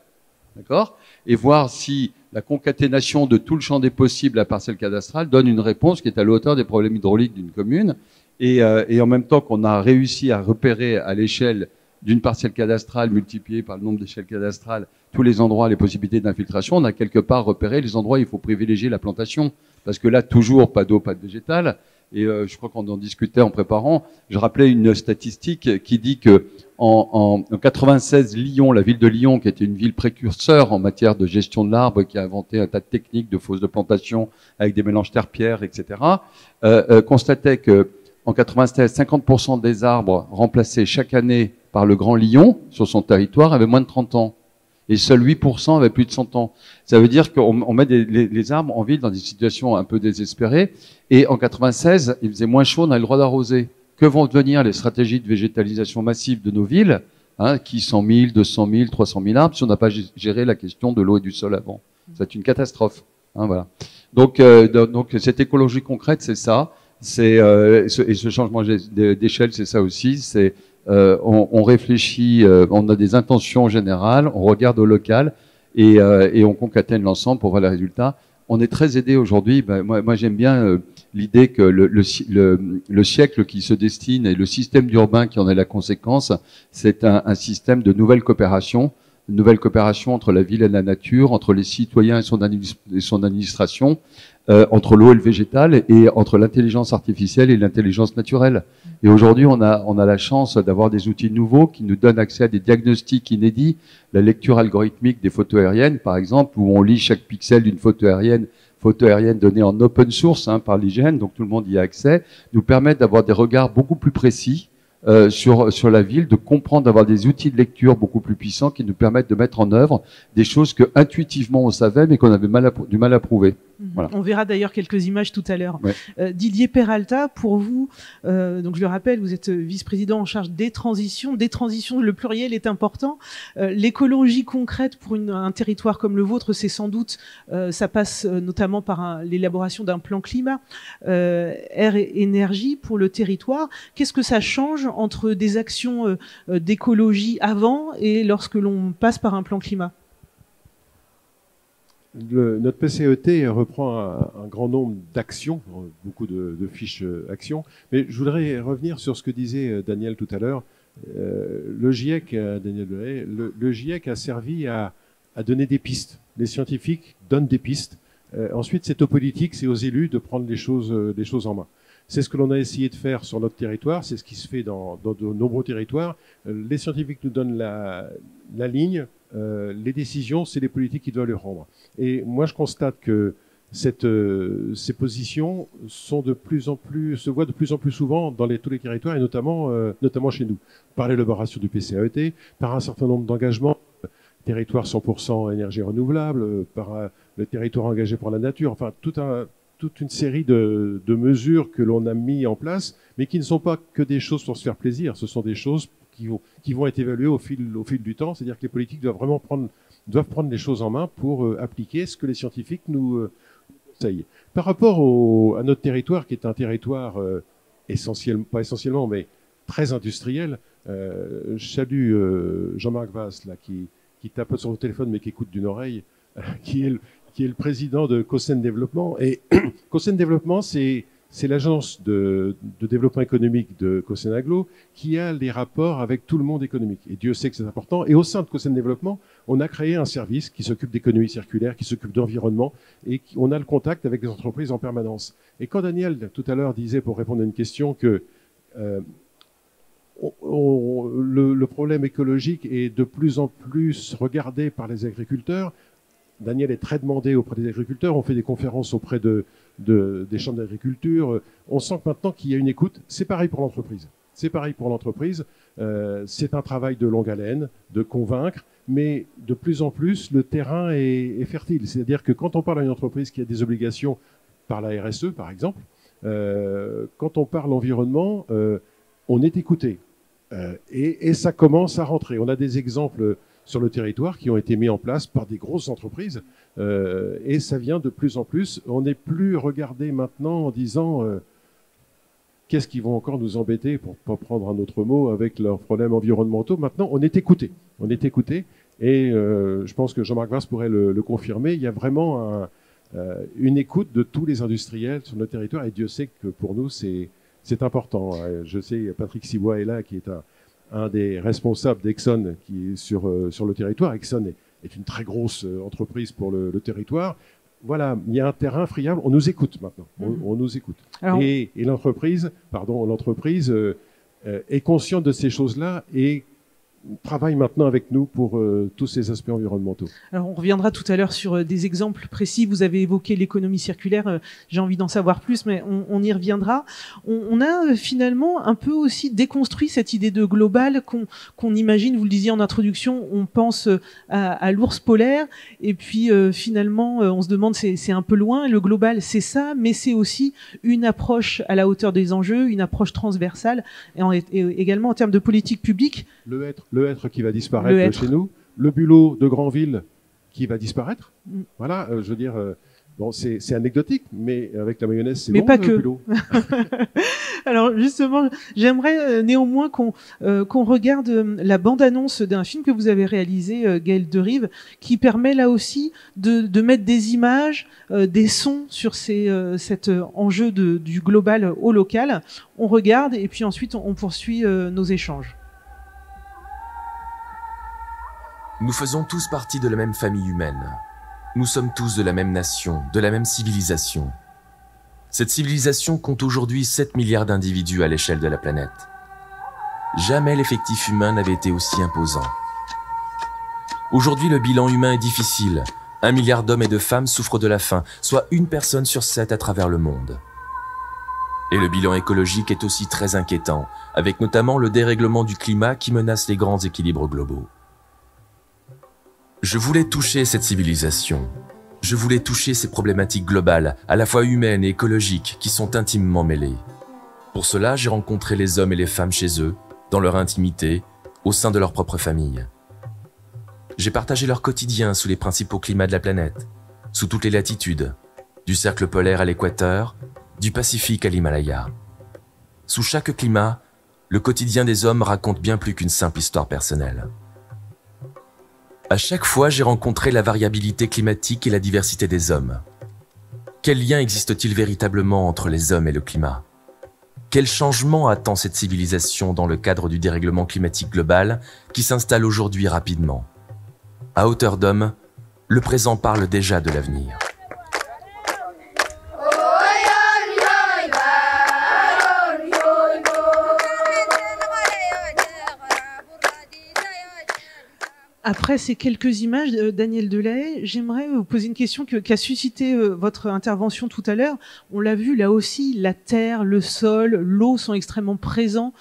S6: d'accord, et voir si la concaténation de tout le champ des possibles à la parcelle cadastrale donne une réponse qui est à la hauteur des problèmes hydrauliques d'une commune, et en même temps qu'on a réussi à repérer à l'échelle d'une parcelle cadastrale multipliée par le nombre d'échelles cadastrales, tous les endroits, les possibilités d'infiltration, on a quelque part repéré les endroits où il faut privilégier la plantation. Parce que là, toujours pas d'eau, pas de végétal. Et je crois qu'on en discutait en préparant. Je rappelais une statistique qui dit que en 96, Lyon, la ville de Lyon, qui était une ville précurseur en matière de gestion de l'arbre, qui a inventé un tas de techniques de fosses de plantation avec des mélanges terre-pierre, etc., constatait que en 96, 50% des arbres remplacés chaque année par le Grand Lyon sur son territoire avaient moins de 30 ans. Et seuls 8% avaient plus de 100 ans. Ça veut dire qu'on met les arbres en ville dans des situations un peu désespérées. Et en 96, il faisait moins chaud, on a le droit d'arroser. Que vont devenir les stratégies de végétalisation massive de nos villes, qui 100 000, 200 000, 300 000 arbres, si on n'a pas géré la question de l'eau et du sol avant? C'est une catastrophe. Voilà. Donc cette écologie concrète, c'est ça. Et ce changement d'échelle, c'est ça aussi. C'est on réfléchit, on a des intentions générales, on regarde au local et on concatène l'ensemble pour voir les résultats. On est très aidé aujourd'hui. Moi j'aime bien l'idée que le siècle qui se destine et le système urbain qui en est la conséquence, c'est un système de nouvelle coopération entre la ville et la nature, entre les citoyens et son administration, entre l'eau et le végétal, et entre l'intelligence artificielle et l'intelligence naturelle. Et aujourd'hui, on a la chance d'avoir des outils nouveaux qui nous donnent accès à des diagnostics inédits, la lecture algorithmique des photos aériennes, par exemple, où on lit chaque pixel d'une photo aérienne donnée en open source par l'IGN, donc tout le monde y a accès, nous permettent d'avoir des regards beaucoup plus précis sur la ville, de comprendre, d'avoir des outils de lecture beaucoup plus puissants qui nous permettent de mettre en œuvre des choses que intuitivement on savait mais qu'on avait du mal à prouver. Voilà.
S1: On verra d'ailleurs quelques images tout à l'heure.
S6: Ouais.
S1: Didier Peralta, pour vous, donc je le rappelle, vous êtes vice-président en charge des transitions. Des transitions, le pluriel est important. L'écologie concrète pour un territoire comme le vôtre, c'est sans doute, ça passe notamment par l'élaboration d'un plan climat, air et énergie pour le territoire. Qu'est-ce que ça change entre des actions d'écologie avant et lorsque l'on passe par un plan climat?
S2: Notre PCET reprend un grand nombre d'actions, beaucoup de fiches actions, mais je voudrais revenir sur ce que disait Daniel tout à l'heure. Le GIEC, Daniel Delay, le GIEC a servi à à donner des pistes. Les scientifiques donnent des pistes. Ensuite, c'est aux politiques, c'est aux élus de prendre les choses en main. C'est ce que l'on a essayé de faire sur notre territoire, c'est ce qui se fait dans de nombreux territoires. Les scientifiques nous donnent la ligne, les décisions, c'est les politiques qui doivent les rendre. Et moi, je constate que ces positions se voient de plus en plus souvent dans tous les territoires, et notamment chez nous. Par l'élaboration du PCAET, par un certain nombre d'engagements, territoire 100% énergie renouvelable, par le territoire engagé pour la nature, enfin toute une série de mesures que l'on a mis en place, mais qui ne sont pas que des choses pour se faire plaisir. Ce sont des choses qui vont être évaluées au fil du temps. C'est-à-dire que les politiques doivent vraiment prendre les choses en main pour appliquer ce que les scientifiques nous conseillent. Par rapport à notre territoire, qui est un territoire pas essentiellement, mais très industriel, je salue Jean-Marc Vasse, là, qui tape sur le téléphone, mais qui écoute d'une oreille, qui est le président de Cosen Développement. Et Cosen Développement, c'est l'agence de développement économique de Cosen Aglo qui a les rapports avec tout le monde économique. Et Dieu sait que c'est important. Et au sein de Cosen Développement, on a créé un service qui s'occupe d'économie circulaire, qui s'occupe d'environnement, et on a le contact avec les entreprises en permanence. Et quand Daniel, tout à l'heure, disait, pour répondre à une question, que le problème écologique est de plus en plus regardé par les agriculteurs. Daniel est très demandé auprès des agriculteurs. On fait des conférences auprès des chambres d'agriculture. On sent que maintenant qu'il y a une écoute. C'est pareil pour l'entreprise. C'est un travail de longue haleine, de convaincre, mais de plus en plus, le terrain est fertile. C'est-à-dire que quand on parle à une entreprise qui a des obligations par la RSE, par exemple, quand on parle environnement, on est écouté. Et ça commence à rentrer. On a des exemples sur le territoire qui ont été mis en place par des grosses entreprises et ça vient de plus en plus. On n'est plus regardé maintenant en disant qu'est-ce qu'ils vont encore nous embêter, pour pas prendre un autre mot, avec leurs problèmes environnementaux. Maintenant, on est écouté. Et je pense que Jean-Marc Vasse pourrait le confirmer. Il y a vraiment une écoute de tous les industriels sur notre territoire et Dieu sait que pour nous, c'est important. Je sais, Patrick Sibois est là, qui est un des responsables d'Exxon qui est sur le territoire. Exxon est une très grosse entreprise pour le territoire. Voilà, il y a un terrain friable. On nous écoute maintenant. On nous écoute. Alors, et l'entreprise est consciente de ces choses-là et travaille maintenant avec nous pour tous ces aspects environnementaux.
S1: Alors on reviendra tout à l'heure sur des exemples précis. Vous avez évoqué l'économie circulaire. J'ai envie d'en savoir plus, mais on y reviendra. On a finalement un peu aussi déconstruit cette idée de global qu'on imagine. Vous le disiez en introduction, on pense à l'ours polaire et puis finalement on se demande c'est un peu loin. Le global c'est ça, mais c'est aussi une approche à la hauteur des enjeux, une approche transversale et également en termes de politique publique.
S2: Le hêtre qui va disparaître chez nous, le bulot de Granville qui va disparaître. Voilà, je veux dire, bon, c'est anecdotique, mais avec la mayonnaise, c'est bon,
S1: pas que.
S2: Le bulot.
S1: Alors justement, j'aimerais néanmoins qu'on regarde la bande-annonce d'un film que vous avez réalisé, Gaël Derive, qui permet là aussi de mettre des images, des sons sur cet enjeu du global au local. On regarde et puis ensuite on poursuit nos échanges.
S7: Nous faisons tous partie de la même famille humaine. Nous sommes tous de la même nation, de la même civilisation. Cette civilisation compte aujourd'hui 7 milliards d'individus à l'échelle de la planète. Jamais l'effectif humain n'avait été aussi imposant. Aujourd'hui, le bilan humain est difficile. 1 milliard d'hommes et de femmes souffrent de la faim, soit 1 personne sur 7 à travers le monde. Et le bilan écologique est aussi très inquiétant, avec notamment le dérèglement du climat qui menace les grands équilibres globaux. Je voulais toucher cette civilisation. Je voulais toucher ces problématiques globales, à la fois humaines et écologiques, qui sont intimement mêlées. Pour cela, j'ai rencontré les hommes et les femmes chez eux, dans leur intimité, au sein de leur propre famille. J'ai partagé leur quotidien sous les principaux climats de la planète, sous toutes les latitudes, du cercle polaire à l'équateur, du Pacifique à l'Himalaya. Sous chaque climat, le quotidien des hommes raconte bien plus qu'une simple histoire personnelle. À chaque fois, j'ai rencontré la variabilité climatique et la diversité des hommes. Quel lien existe-t-il véritablement entre les hommes et le climat ? Quel changement attend cette civilisation dans le cadre du dérèglement climatique global qui s'installe aujourd'hui rapidement ? À hauteur d'homme, le présent parle déjà de l'avenir.
S1: Après ces quelques images, Daniel Delahaye, j'aimerais vous poser une question qui a suscité votre intervention tout à l'heure. On l'a vu, là aussi, la terre, le sol, l'eau sont extrêmement présents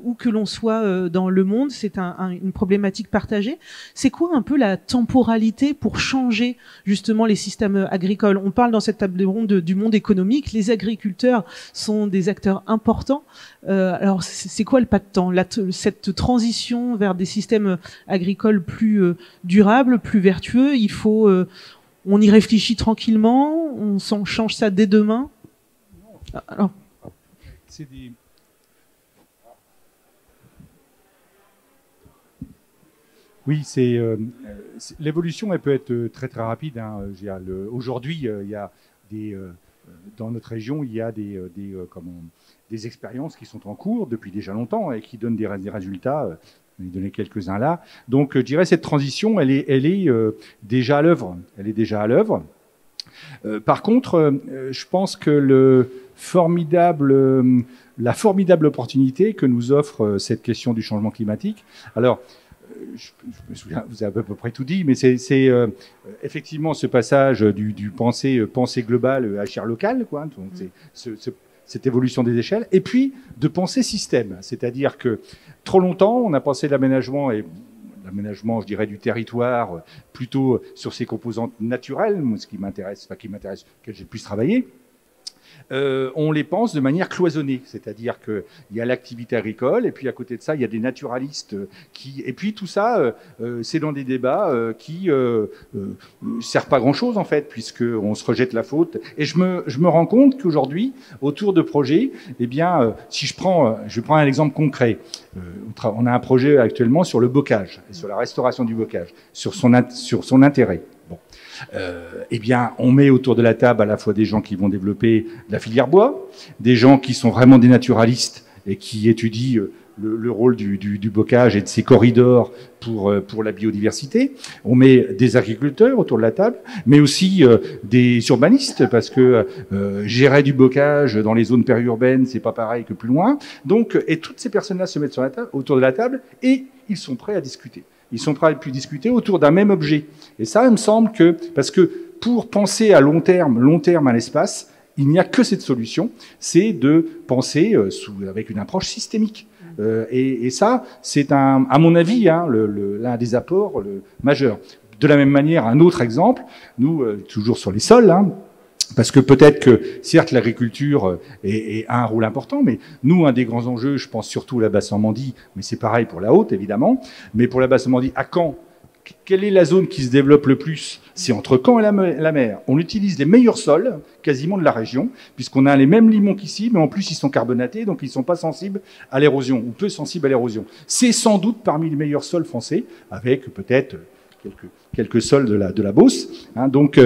S1: où que l'on soit dans le monde. C'est une problématique partagée. C'est quoi un peu la temporalité pour changer justement les systèmes agricoles? On parle dans cette table ronde du monde économique. Les agriculteurs sont des acteurs importants. Alors, c'est quoi le pas de temps, cette transition vers des systèmes agricoles plus durable, plus vertueux? Il faut, on y réfléchit tranquillement, on s'en change ça dès demain. Alors.
S3: Oui, l'évolution, elle peut être très très rapide. Hein. Aujourd'hui, il y a dans notre région, il y a des expériences qui sont en cours depuis déjà longtemps et qui donnent des résultats. Je vais donner quelques-uns là. Donc, je dirais cette transition, elle est déjà à l'œuvre. Elle est déjà à l'œuvre. Par contre, je pense que la formidable opportunité que nous offre cette question du changement climatique. Alors, je me souviens, vous avez à peu près tout dit, mais c'est effectivement ce passage du pensée globale à chair locale, quoi. Donc, c'est cette évolution des échelles, et puis de penser système. C'est-à-dire que trop longtemps, on a pensé l'aménagement, je dirais, du territoire, plutôt sur ses composantes naturelles, ce qui m'intéresse, que j'ai pu travailler. On les pense de manière cloisonnée, c'est-à-dire qu'il y a l'activité agricole, et puis à côté de ça, il y a des naturalistes et puis tout ça, c'est dans des débats qui servent pas grand-chose en fait, puisqu'on se rejette la faute. Et je me rends compte qu'aujourd'hui, autour de projets, eh bien, si je prends un exemple concret, on a un projet actuellement sur le bocage, et sur la restauration du bocage, sur son intérêt. Bon. Eh bien, on met autour de la table à la fois des gens qui vont développer la filière bois, des gens qui sont vraiment des naturalistes et qui étudient le rôle du bocage et de ces corridors pour la biodiversité. On met des agriculteurs autour de la table, mais aussi des urbanistes, parce que gérer du bocage dans les zones périurbaines, c'est pas pareil que plus loin. Donc, et toutes ces personnes-là se mettent autour de la table et ils sont prêts à discuter. Ils sont prêts à discuter autour d'un même objet. Et ça, il me semble parce que pour penser à long terme à l'espace, il n'y a que cette solution, c'est de penser avec une approche systémique. Et ça, c'est à mon avis, l'un des apports majeurs. De la même manière, un autre exemple, nous, toujours sur les sols, parce que peut-être que, certes, l'agriculture a un rôle important, mais nous, un des grands enjeux, je pense surtout à la Basse-Normandie, mais c'est pareil pour la Haute, évidemment, mais pour la Basse-Normandie, à Caen, quelle est la zone qui se développe le plus? C'est entre Caen et la mer. On utilise les meilleurs sols, quasiment de la région, puisqu'on a les mêmes limons qu'ici, mais en plus, ils sont carbonatés, donc ils ne sont pas sensibles à l'érosion, ou peu sensibles à l'érosion. C'est sans doute parmi les meilleurs sols français, avec peut-être quelques sols de la Beauce, donc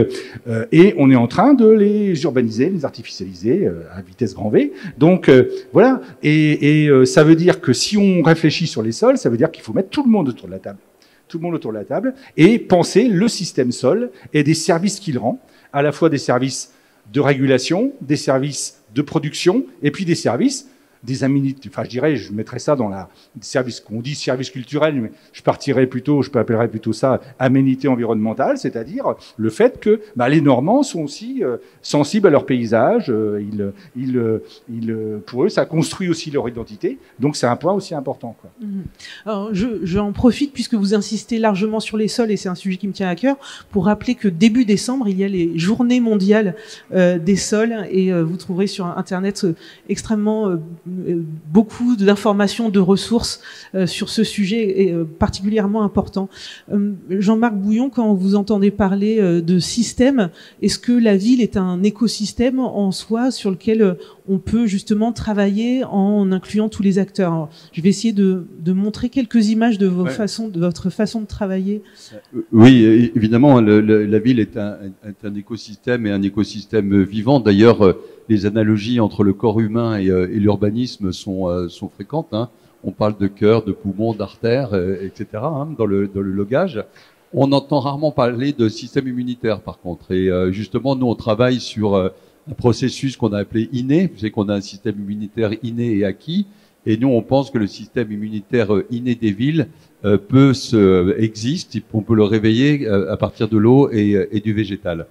S3: et on est en train de les urbaniser, les artificialiser à vitesse grand V. Donc voilà, et ça veut dire que si on réfléchit sur les sols, ça veut dire qu'il faut mettre tout le monde autour de la table, et penser le système sol et des services qu'il rend, à la fois des services de régulation, des services de production, et puis des services des aménités, enfin je dirais, je mettrais ça dans la service qu'on dit service culturel, mais je appellerais plutôt ça aménité environnementale, c'est-à-dire le fait que les Normands sont aussi sensibles à leur paysage, pour eux ça construit aussi leur identité, donc c'est un point aussi important, quoi.
S1: Alors je en profite puisque vous insistez largement sur les sols et c'est un sujet qui me tient à cœur pour rappeler que début décembre il y a les Journées mondiales des sols et vous trouverez sur internet extrêmement beaucoup d'informations, de ressources sur ce sujet est particulièrement important. Jean-Marc Bouillon, quand vous entendez parler de système, est-ce que la ville est un écosystème en soi sur lequel on peut justement travailler en incluant tous les acteurs? Alors, je vais essayer de montrer quelques images de votre façon de travailler.
S6: Oui, évidemment, la ville est un écosystème et un écosystème vivant. D'ailleurs, les analogies entre le corps humain et l'urbanisme sont fréquentes. On parle de cœur, de poumons, d'artères, etc. Dans le logage. On entend rarement parler de système immunitaire, par contre. Et justement, nous, on travaille sur un processus qu'on a appelé inné. Vous savez qu'on a un système immunitaire inné et acquis. Et nous, on pense que le système immunitaire inné des villes existe. On peut le réveiller à partir de l'eau et du végétal.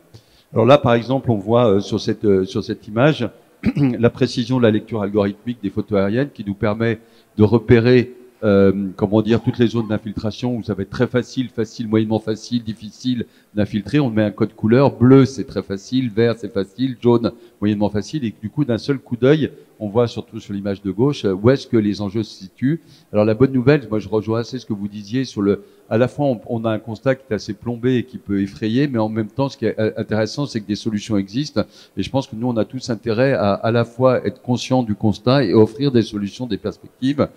S6: Alors là, par exemple, on voit sur cette image la précision de la lecture algorithmique des photos aériennes qui nous permet de repérer toutes les zones d'infiltration où ça va être très facile, moyennement facile, difficile d'infiltrer. On met un code couleur. Bleu, c'est très facile. Vert, c'est facile. Jaune, moyennement facile. Et du coup, d'un seul coup d'œil, on voit surtout sur l'image de gauche où est-ce que les enjeux se situent. Alors la bonne nouvelle, moi je rejoins assez ce que vous disiez sur à la fois on a un constat qui est assez plombé et qui peut effrayer, mais en même temps ce qui est intéressant c'est que des solutions existent. Et je pense que nous on a tous intérêt à la fois être conscients du constat et offrir des solutions, des perspectives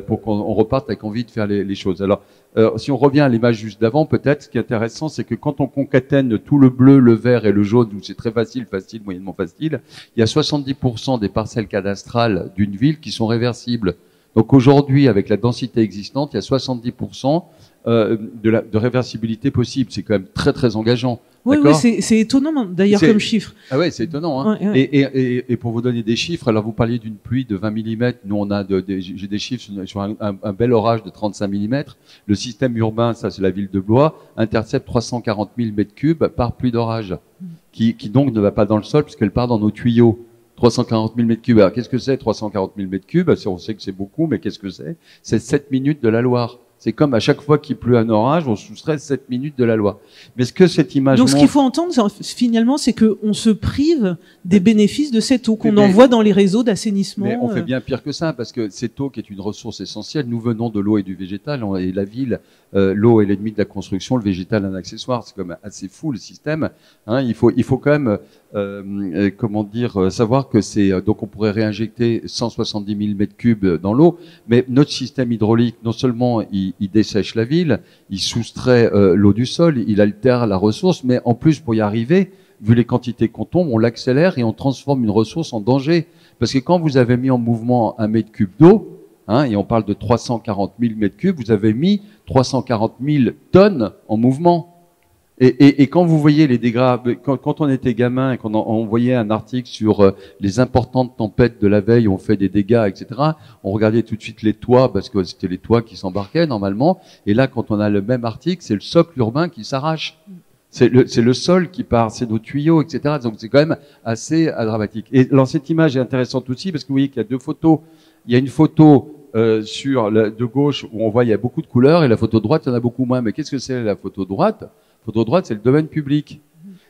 S6: pour qu'on reparte avec envie de faire les choses. Alors si on revient à l'image juste d'avant, peut-être ce qui est intéressant, c'est que quand on concatène tout le bleu, le vert et le jaune, où c'est très facile, moyennement facile, il y a 70% des parcelles cadastrales d'une ville qui sont réversibles. Donc aujourd'hui, avec la densité existante, il y a 70% de réversibilité possible. C'est quand même très très engageant.
S1: Oui, c'est étonnant d'ailleurs comme chiffre.
S6: Ah ouais, c'est étonnant. Hein. Ouais. Et pour vous donner des chiffres, alors vous parliez d'une pluie de 20 mm. Nous, on a j'ai des chiffres sur un bel orage de 35 mm. Le système urbain, ça c'est la ville de Blois, intercepte 340 000 m3 par pluie d'orage, qui donc ne va pas dans le sol puisqu'elle part dans nos tuyaux. 340 000 m3. Alors qu'est-ce que c'est 340 000 m3? On sait que c'est beaucoup, mais qu'est-ce que c'est? C'est 7 minutes de la Loire. C'est comme à chaque fois qu'il pleut un orage, on soustrait 7 minutes de la loi. Mais ce que cette image
S1: Donc ce qu'il faut entendre, finalement, c'est qu'on se prive des bénéfices de cette eau qu'on envoie dans les réseaux d'assainissement.
S6: Mais on fait bien pire que ça, parce que cette eau qui est une ressource essentielle, nous venons de l'eau et du végétal, et la ville, l'eau est l'ennemi de la construction, le végétal un accessoire. C'est quand même assez fou le système. Hein, il faut quand même savoir que donc on pourrait réinjecter 170 000 m3 dans l'eau, mais notre système hydraulique, non seulement il dessèche la ville, il soustrait l'eau du sol, il altère la ressource, mais en plus pour y arriver, vu les quantités qu'on tombe, on l'accélère et on transforme une ressource en danger. Parce que quand vous avez mis en mouvement 1 m3 d'eau, et on parle de 340 000 m3, vous avez mis 340 000 tonnes en mouvement. Et quand vous voyez les dégâts, quand on était gamin et qu'on voyait un article sur les importantes tempêtes de la veille, on fait des dégâts, etc., on regardait tout de suite les toits, parce que c'était les toits qui s'embarquaient normalement. Et là, quand on a le même article, c'est le socle urbain qui s'arrache. C'est le sol qui part, c'est nos tuyaux, etc. Donc c'est quand même assez dramatique. Et alors cette image est intéressante aussi, parce que vous voyez qu'il y a deux photos. Il y a une photo de gauche où on voit il y a beaucoup de couleurs, et la photo de droite, il y en a beaucoup moins. Mais qu'est-ce que c'est la photo de droite? La photo de droite, c'est le domaine public.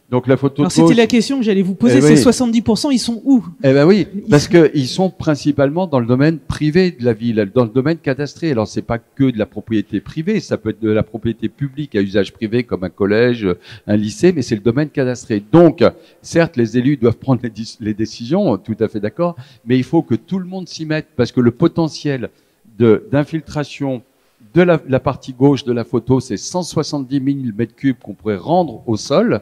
S6: Donc la photo de gauche.
S1: C'était la question que j'allais vous poser. Ces 70%, ils sont où?
S6: Eh ben oui, parce que ils sont principalement dans le domaine privé de la ville, dans le domaine cadastré. Alors c'est pas que de la propriété privée, ça peut être de la propriété publique à usage privé comme un collège, un lycée, mais c'est le domaine cadastré. Donc certes, les élus doivent prendre les décisions, tout à fait d'accord, mais il faut que tout le monde s'y mette, parce que le potentiel d'infiltration de la partie gauche de la photo, c'est 170 000 m3 qu'on pourrait rendre au sol.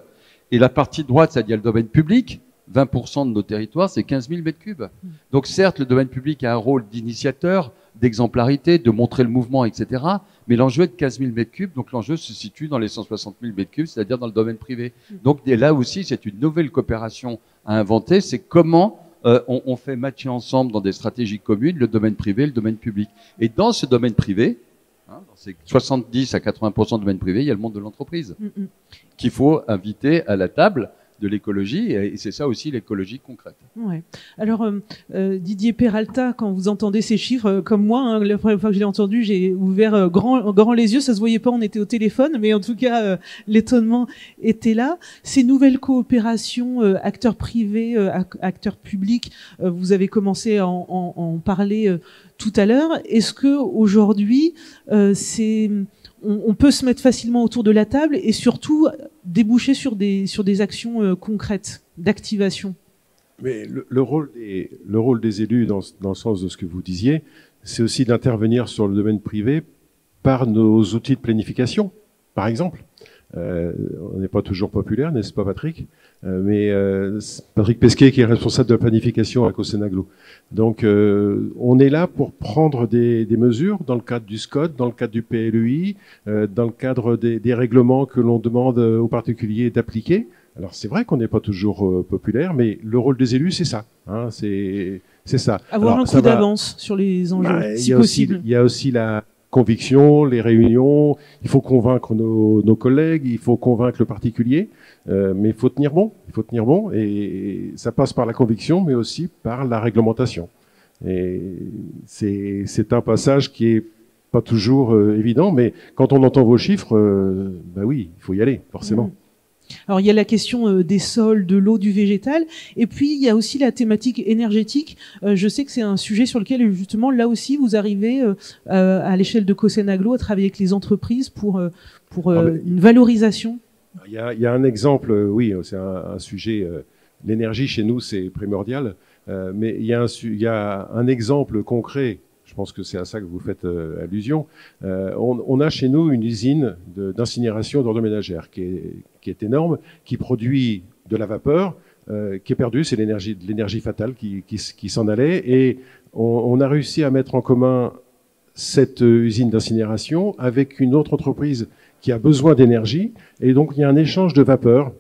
S6: Et la partie droite, c'est-à-dire le domaine public, 20% de nos territoires, c'est 15 000 m3. Donc certes, le domaine public a un rôle d'initiateur, d'exemplarité, de montrer le mouvement, etc. Mais l'enjeu est de 15 000 m3, donc l'enjeu se situe dans les 160 000 m3, c'est-à-dire dans le domaine privé. Donc là aussi, c'est une nouvelle coopération à inventer. C'est comment on fait matcher ensemble dans des stratégies communes le domaine privé et le domaine public. Et dans ce domaine privé, dans ces 70 à 80% de domaine privé, il y a le monde de l'entreprise qu'il faut inviter à la table de l'écologie, et c'est ça aussi l'écologie concrète.
S1: Ouais. Alors Didier Peralta, quand vous entendez ces chiffres, comme moi, la première fois que je l'ai entendu, j'ai ouvert grand les yeux, ça se voyait pas, on était au téléphone, mais en tout cas l'étonnement était là. Ces nouvelles coopérations acteurs privés, acteurs publics, vous avez commencé à en parler tout à l'heure. Est-ce que aujourd'hui on peut se mettre facilement autour de la table et surtout déboucher sur des actions concrètes d'activation?
S2: Mais le rôle des élus, dans le sens de ce que vous disiez, c'est aussi d'intervenir sur le domaine privé par nos outils de planification, par exemple. On n'est pas toujours populaire, n'est-ce pas, Patrick? Mais Patrick Pesquet, qui est responsable de la planification à Cosenaglo. Donc, on est là pour prendre des mesures dans le cadre du SCOT, dans le cadre du PLUI, dans le cadre des règlements que l'on demande aux particuliers d'appliquer. Alors, c'est vrai qu'on n'est pas toujours populaire, mais le rôle des élus, c'est ça. Hein, c'est ça.
S1: Avoir un coup d'avance sur les enjeux, si possible.
S2: Il y a aussi la conviction, les réunions, il faut convaincre nos collègues, il faut convaincre le particulier, mais il faut tenir bon, et ça passe par la conviction, mais aussi par la réglementation. Et c'est un passage qui est pas toujours évident, mais quand on entend vos chiffres, bah oui, il faut y aller, forcément.
S1: Alors il y a la question des sols, de l'eau, du végétal, et puis il y a aussi la thématique énergétique. Je sais que c'est un sujet sur lequel justement là aussi vous arrivez à l'échelle de Cosenaglo à travailler avec les entreprises pour une valorisation.
S2: Il y a un exemple, oui, c'est un sujet. L'énergie chez nous c'est primordial, mais il y a un exemple concret. Je pense que c'est à ça que vous faites allusion. On a chez nous une usine d'incinération d'ordures ménagères qui est énorme, qui produit de la vapeur, qui est perdue, c'est l'énergie fatale qui s'en allait. Et on a réussi à mettre en commun cette usine d'incinération avec une autre entreprise qui a besoin d'énergie. Et donc, il y a un échange de vapeur.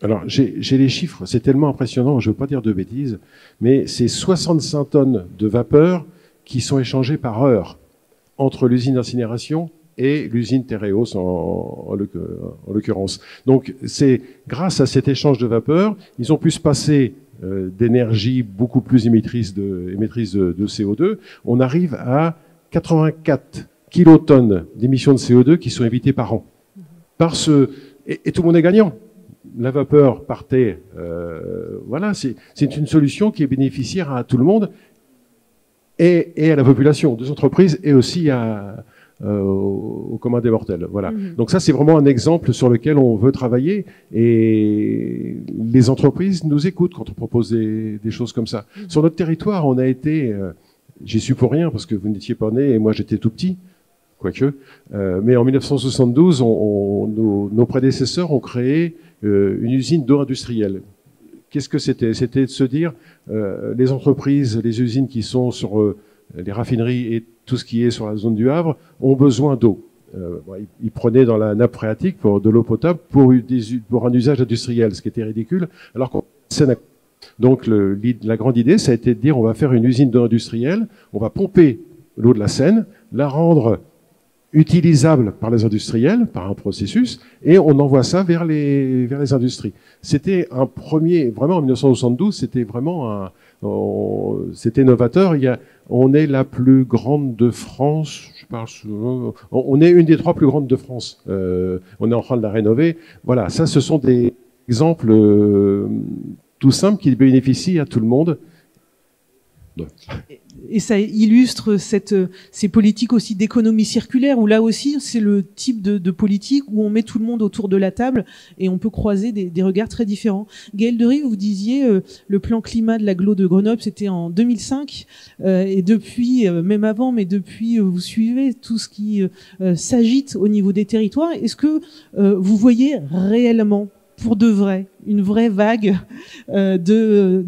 S2: Alors, j'ai les chiffres, c'est tellement impressionnant, je ne veux pas dire de bêtises, mais c'est 65 tonnes de vapeur qui sont échangés par heure entre l'usine d'incinération et l'usine Tereos en l'occurrence. Donc c'est grâce à cet échange de vapeur, ils ont pu se passer d'énergie beaucoup plus émettrice de CO2. On arrive à 84 kilotonnes d'émissions de CO2 qui sont évitées par an. Et tout le monde est gagnant. La vapeur partait, voilà, c'est une solution qui est bénéficiaire à tout le monde. Et à la population, des entreprises et aussi au commun des mortels. Voilà. Donc ça, c'est vraiment un exemple sur lequel on veut travailler et les entreprises nous écoutent quand on propose des choses comme ça. Sur notre territoire, on a été, j'y suis pour rien parce que vous n'étiez pas né et moi j'étais tout petit, quoique, mais en 1972, nos prédécesseurs ont créé une usine d'eau industrielle. Qu'est-ce que c'était? C'était de se dire, les entreprises, les usines qui sont sur les raffineries et tout ce qui est sur la zone du Havre ont besoin d'eau. Ils prenaient dans la nappe phréatique de l'eau potable pour un usage industriel, ce qui était ridicule, alors qu'on donc la grande idée, ça a été de dire, on va faire une usine d'eau industrielle, on va pomper l'eau de la Seine, la rendre utilisable par les industriels, par un processus, et on envoie ça vers les industries. C'était un premier, vraiment en 1972, c'était vraiment c'était novateur. On est la plus grande de France, on est une des 3 plus grandes de France. On est en train de la rénover. Voilà, ça, ce sont des exemples tout simples qui bénéficient à tout le monde.
S1: Et ça illustre ces politiques aussi d'économie circulaire, où là aussi, c'est le type de politique où on met tout le monde autour de la table et on peut croiser des regards très différents. Gaël Dery, vous disiez, le plan climat de l'agglo de Grenoble, c'était en 2005, et depuis, même avant, mais depuis, vous suivez tout ce qui s'agite au niveau des territoires. Est-ce que vous voyez réellement, pour de vrai, une vraie vague de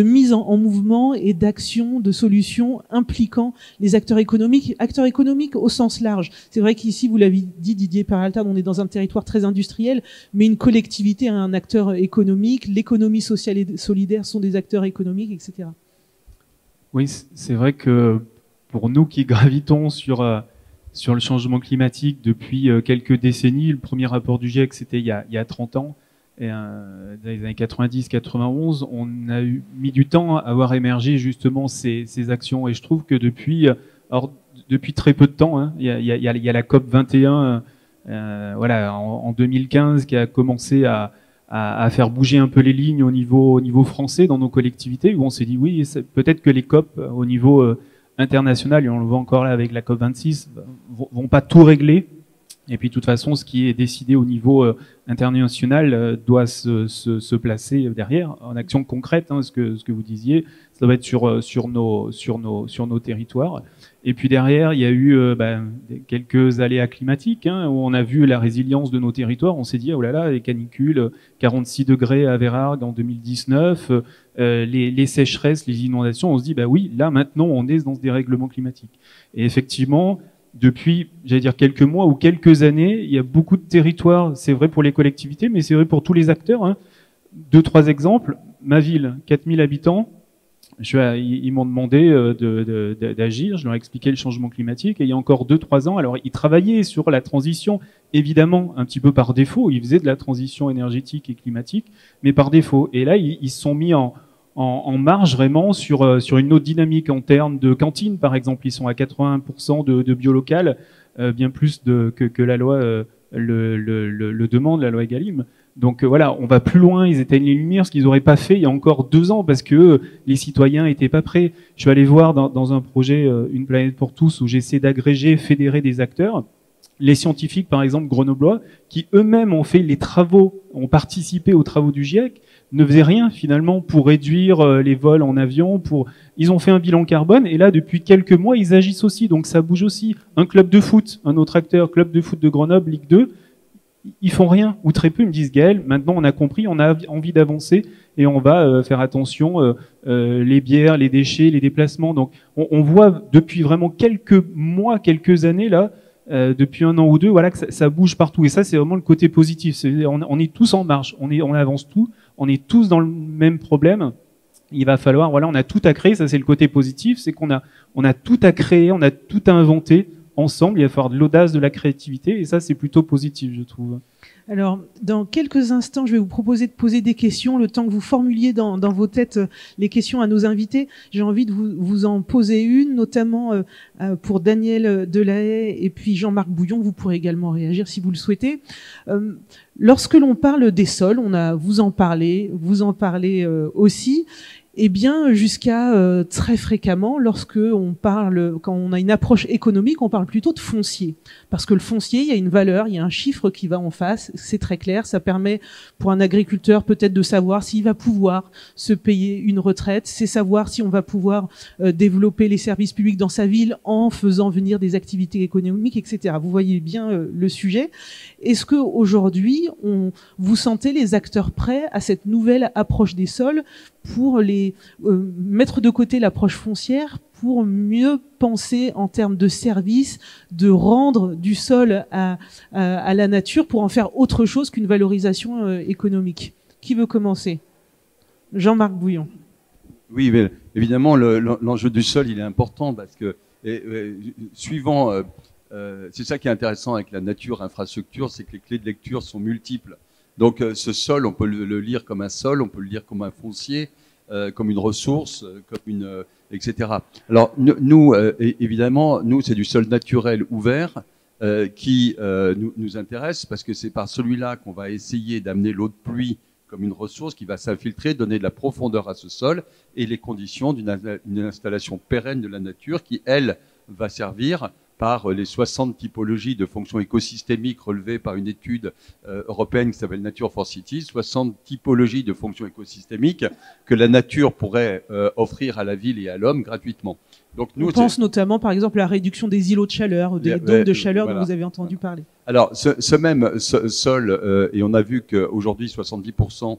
S1: mise en mouvement et d'action, de solutions impliquant les acteurs économiques au sens large. C'est vrai qu'ici, vous l'avez dit, Didier Peralta, on est dans un territoire très industriel, mais une collectivité a un acteur économique, l'économie sociale et solidaire sont des acteurs économiques, etc.
S5: Oui, c'est vrai que pour nous qui gravitons sur le changement climatique depuis quelques décennies. Le premier rapport du GIEC, c'était il y a 30 ans. Et, dans les années 90-91, on a mis du temps à voir émerger justement ces actions. Et je trouve que depuis très peu de temps, hein, il y a la COP 21 voilà, en 2015 qui a commencé à faire bouger un peu les lignes au niveau français dans nos collectivités, où on s'est dit oui, peut-être que les COP au niveau international, et on le voit encore là avec la COP26, vont pas tout régler. Et puis de toute façon, ce qui est décidé au niveau international doit se placer derrière en action concrète, hein, ce que vous disiez, Ça doit être sur nos territoires. Et puis derrière, il y a eu quelques aléas climatiques, hein, où on a vu la résilience de nos territoires. On s'est dit, oh là là, les canicules, 46 degrés à Vérargues en 2019, les sécheresses, les inondations. On se dit, bah oui, là maintenant, on est dans ce dérèglement climatique. Et effectivement, depuis, j'allais dire quelques mois ou quelques années, il y a beaucoup de territoires. C'est vrai pour les collectivités, mais c'est vrai pour tous les acteurs, hein. 2-3 exemples. Ma ville, 4000 habitants. Ils m'ont demandé d'agir, je leur ai expliqué le changement climatique, et il y a encore 2-3 ans, alors ils travaillaient sur la transition, évidemment un petit peu par défaut, ils faisaient de la transition énergétique et climatique, mais par défaut. Et là, ils se sont mis en marge vraiment sur une autre dynamique en termes de cantine, par exemple. Ils sont à 81% de bio local, bien plus que la loi le demande, la loi Egalim. Donc voilà, on va plus loin, ils éteignent les lumières, ce qu'ils n'auraient pas fait il y a encore 2 ans parce que les citoyens étaient pas prêts. Je suis allé voir dans un projet Une planète pour tous où j'essaie d'agréger, fédérer des acteurs. Les scientifiques, par exemple, grenoblois, qui eux-mêmes ont fait les travaux, ont participé aux travaux du GIEC, ne faisaient rien finalement pour réduire les vols en avion. Ils ont fait un bilan carbone et là, depuis quelques mois, ils agissent aussi. Donc ça bouge aussi. Un club de foot, un autre acteur, club de foot de Grenoble, Ligue 2, ils font rien ou très peu. Ils me disent, Gaël, maintenant on a compris, on a envie d'avancer et on va faire attention les bières, les déchets, les déplacements. Donc on voit depuis vraiment quelques mois, quelques années là, depuis 1 an ou 2, voilà, que ça bouge partout. Et ça, c'est vraiment le côté positif. On est tous en marche, on avance tous, on est tous dans le même problème. Il va falloir, voilà, on a tout à créer. Ça, c'est le côté positif, c'est qu'on a tout à créer, on a tout à inventer. Ensemble, il va falloir de l'audace, de la créativité, et ça, c'est plutôt positif, je trouve.
S1: Alors, dans quelques instants, je vais vous proposer de poser des questions, le temps que vous formuliez dans vos têtes les questions à nos invités. J'ai envie de vous en poser une, notamment pour Daniel Delahaye et puis Jean-Marc Bouillon. Vous pourrez également réagir si vous le souhaitez. Lorsque l'on parle des sols, vous en parlez aussi. Eh bien, jusqu'à très fréquemment, quand on a une approche économique, on parle plutôt de foncier. Parce que le foncier, il y a une valeur, il y a un chiffre qui va en face, c'est très clair. Ça permet pour un agriculteur peut-être de savoir s'il va pouvoir se payer une retraite, c'est savoir si on va pouvoir développer les services publics dans sa ville en faisant venir des activités économiques, etc. Vous voyez bien le sujet. Est-ce que aujourd'hui, vous sentez les acteurs prêts à cette nouvelle approche des sols pour les mettre de côté l'approche foncière pour mieux penser en termes de services, de rendre du sol à la nature pour en faire autre chose qu'une valorisation économique? Qui veut commencer? Jean-Marc Bouillon.
S6: Oui, mais évidemment, l'enjeu du sol, il est important parce que suivant, c'est ça qui est intéressant avec la nature infrastructure, c'est que les clés de lecture sont multiples. Donc ce sol, on peut le lire comme un sol, on peut le lire comme un foncier, comme une ressource, etc. Alors nous, évidemment, nous c'est du sol naturel ouvert qui nous intéresse parce que c'est par celui-là qu'on va essayer d'amener l'eau de pluie comme une ressource qui va s'infiltrer, donner de la profondeur à ce sol et les conditions d'une installation pérenne de la nature qui, elle, va servir par les 60 typologies de fonctions écosystémiques relevées par une étude européenne qui s'appelle Nature for Cities, 60 typologies de fonctions écosystémiques que la nature pourrait offrir à la ville et à l'homme gratuitement. Donc, nous,
S1: on pense notamment, par exemple, à la réduction des îlots de chaleur, des dômes de chaleur dont vous avez entendu parler.
S6: Alors, ce même sol, et on a vu qu'aujourd'hui, 70%,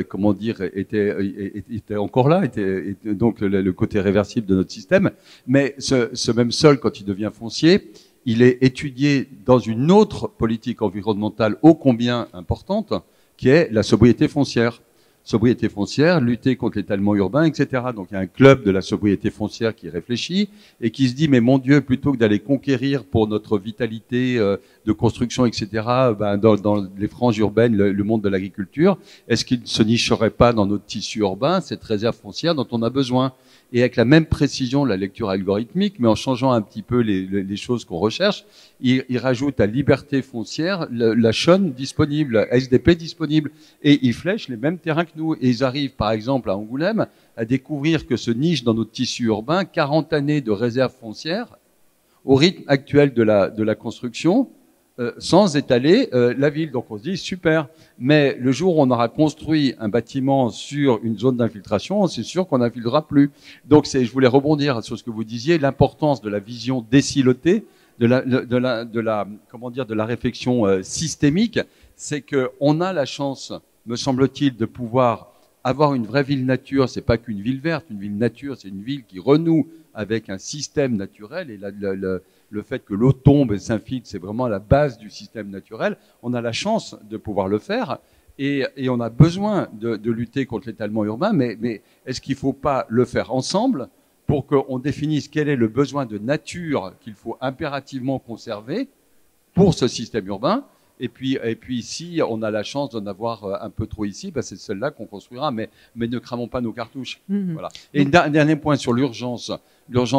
S6: comment dire, était encore là, était donc le côté réversible de notre système. Mais ce même sol, quand il devient foncier, il est étudié dans une autre politique environnementale ô combien importante, qui est la sobriété foncière. Sobriété foncière, lutter contre l'étalement urbain, etc. Donc il y a un club de la sobriété foncière qui réfléchit et qui se dit mais mon Dieu, plutôt que d'aller conquérir pour notre vitalité de construction, etc. Dans les franges urbaines, le monde de l'agriculture, est-ce qu'il ne se nicherait pas dans notre tissu urbain cette réserve foncière dont on a besoin? Et avec la même précision, la lecture algorithmique, mais en changeant un petit peu les choses qu'on recherche, il rajoute à liberté foncière la SHON disponible, la SDP disponible, et il flèche les mêmes terrains que nous. Et ils arrivent, par exemple, à Angoulême, à découvrir que se niche dans notre tissu urbain 40 années de réserve foncière, au rythme actuel de la construction, sans étaler la ville. Donc on se dit super. Mais le jour où on aura construit un bâtiment sur une zone d'infiltration, c'est sûr qu'on n'infiltrera plus. Donc je voulais rebondir sur ce que vous disiez, l'importance de la vision décilotée, de la réflexion systémique, c'est que on a la chance, me semble-t-il, de pouvoir avoir une vraie ville nature. C'est pas qu'une ville verte, une ville nature, c'est une ville qui renoue avec un système naturel. Et le fait que l'eau tombe et s'infiltre, c'est vraiment la base du système naturel. On a la chance de pouvoir le faire et on a besoin de lutter contre l'étalement urbain. Mais est-ce qu'il ne faut pas le faire ensemble pour qu'on définisse quel est le besoin de nature qu'il faut impérativement conserver pour ce système urbain? Et puis, si on a la chance d'en avoir un peu trop ici, c'est celle-là qu'on construira, mais ne cramons pas nos cartouches. Voilà. Et un dernier point sur l'urgence,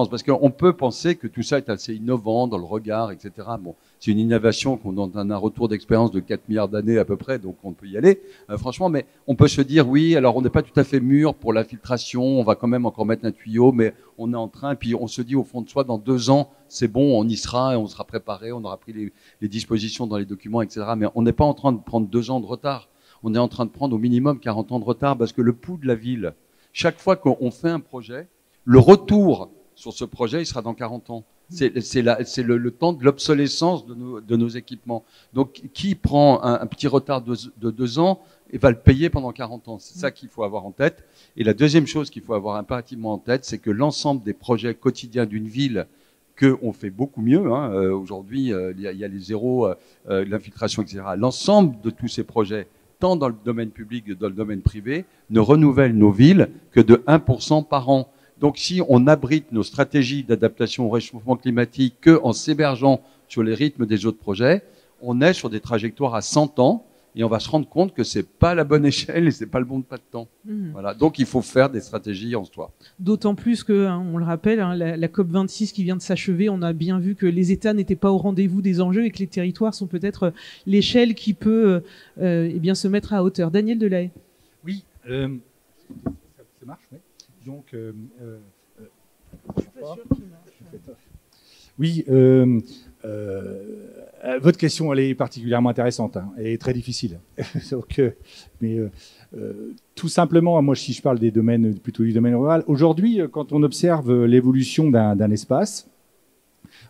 S6: parce qu'on peut penser que tout ça est assez innovant dans le regard, etc. Bon, c'est une innovation qu'on a un retour d'expérience de 4 milliards d'années à peu près, donc on peut y aller, franchement, mais on peut se dire, oui, alors on n'est pas tout à fait mûr pour l'infiltration, on va quand même encore mettre un tuyau, mais on est en train, puis on se dit au fond de soi, dans 2 ans, c'est bon, on y sera, et on sera préparé, on aura pris les dispositions dans les documents, etc. Mais on n'est pas en train de prendre 2 ans de retard, on est en train de prendre au minimum 40 ans de retard, parce que le pouls de la ville, chaque fois qu'on fait un projet, le retour sur ce projet, il sera dans 40 ans. C'est le temps de l'obsolescence de nos équipements. Donc, qui prend un petit retard de 2 ans et va le payer pendant 40 ans? C'est ça qu'il faut avoir en tête. Et la deuxième chose qu'il faut avoir impérativement en tête, c'est que l'ensemble des projets quotidiens d'une ville, qu'on fait beaucoup mieux, aujourd'hui, il y a les zéros, l'infiltration, etc. L'ensemble de tous ces projets, tant dans le domaine public que dans le domaine privé, ne renouvellent nos villes que de 1% par an. Donc, si on abrite nos stratégies d'adaptation au réchauffement climatique qu'en s'hébergeant sur les rythmes des autres projets, on est sur des trajectoires à 100 ans et on va se rendre compte que c'est pas la bonne échelle et c'est pas le bon pas de temps. Voilà. Donc, il faut faire des stratégies en soi.
S1: D'autant plus que, on le rappelle, la COP26 qui vient de s'achever, on a bien vu que les États n'étaient pas au rendez-vous des enjeux et que les territoires sont peut-être l'échelle qui peut se mettre à hauteur. Daniel Delahaye.
S3: Oui. Ça marche, oui. Donc, je suis pas sûr qu'il marche. Oui, votre question, elle est particulièrement intéressante et très difficile. Donc, tout simplement, moi, si je parle des domaines, plutôt du domaine rural, aujourd'hui, quand on observe l'évolution d'un espace,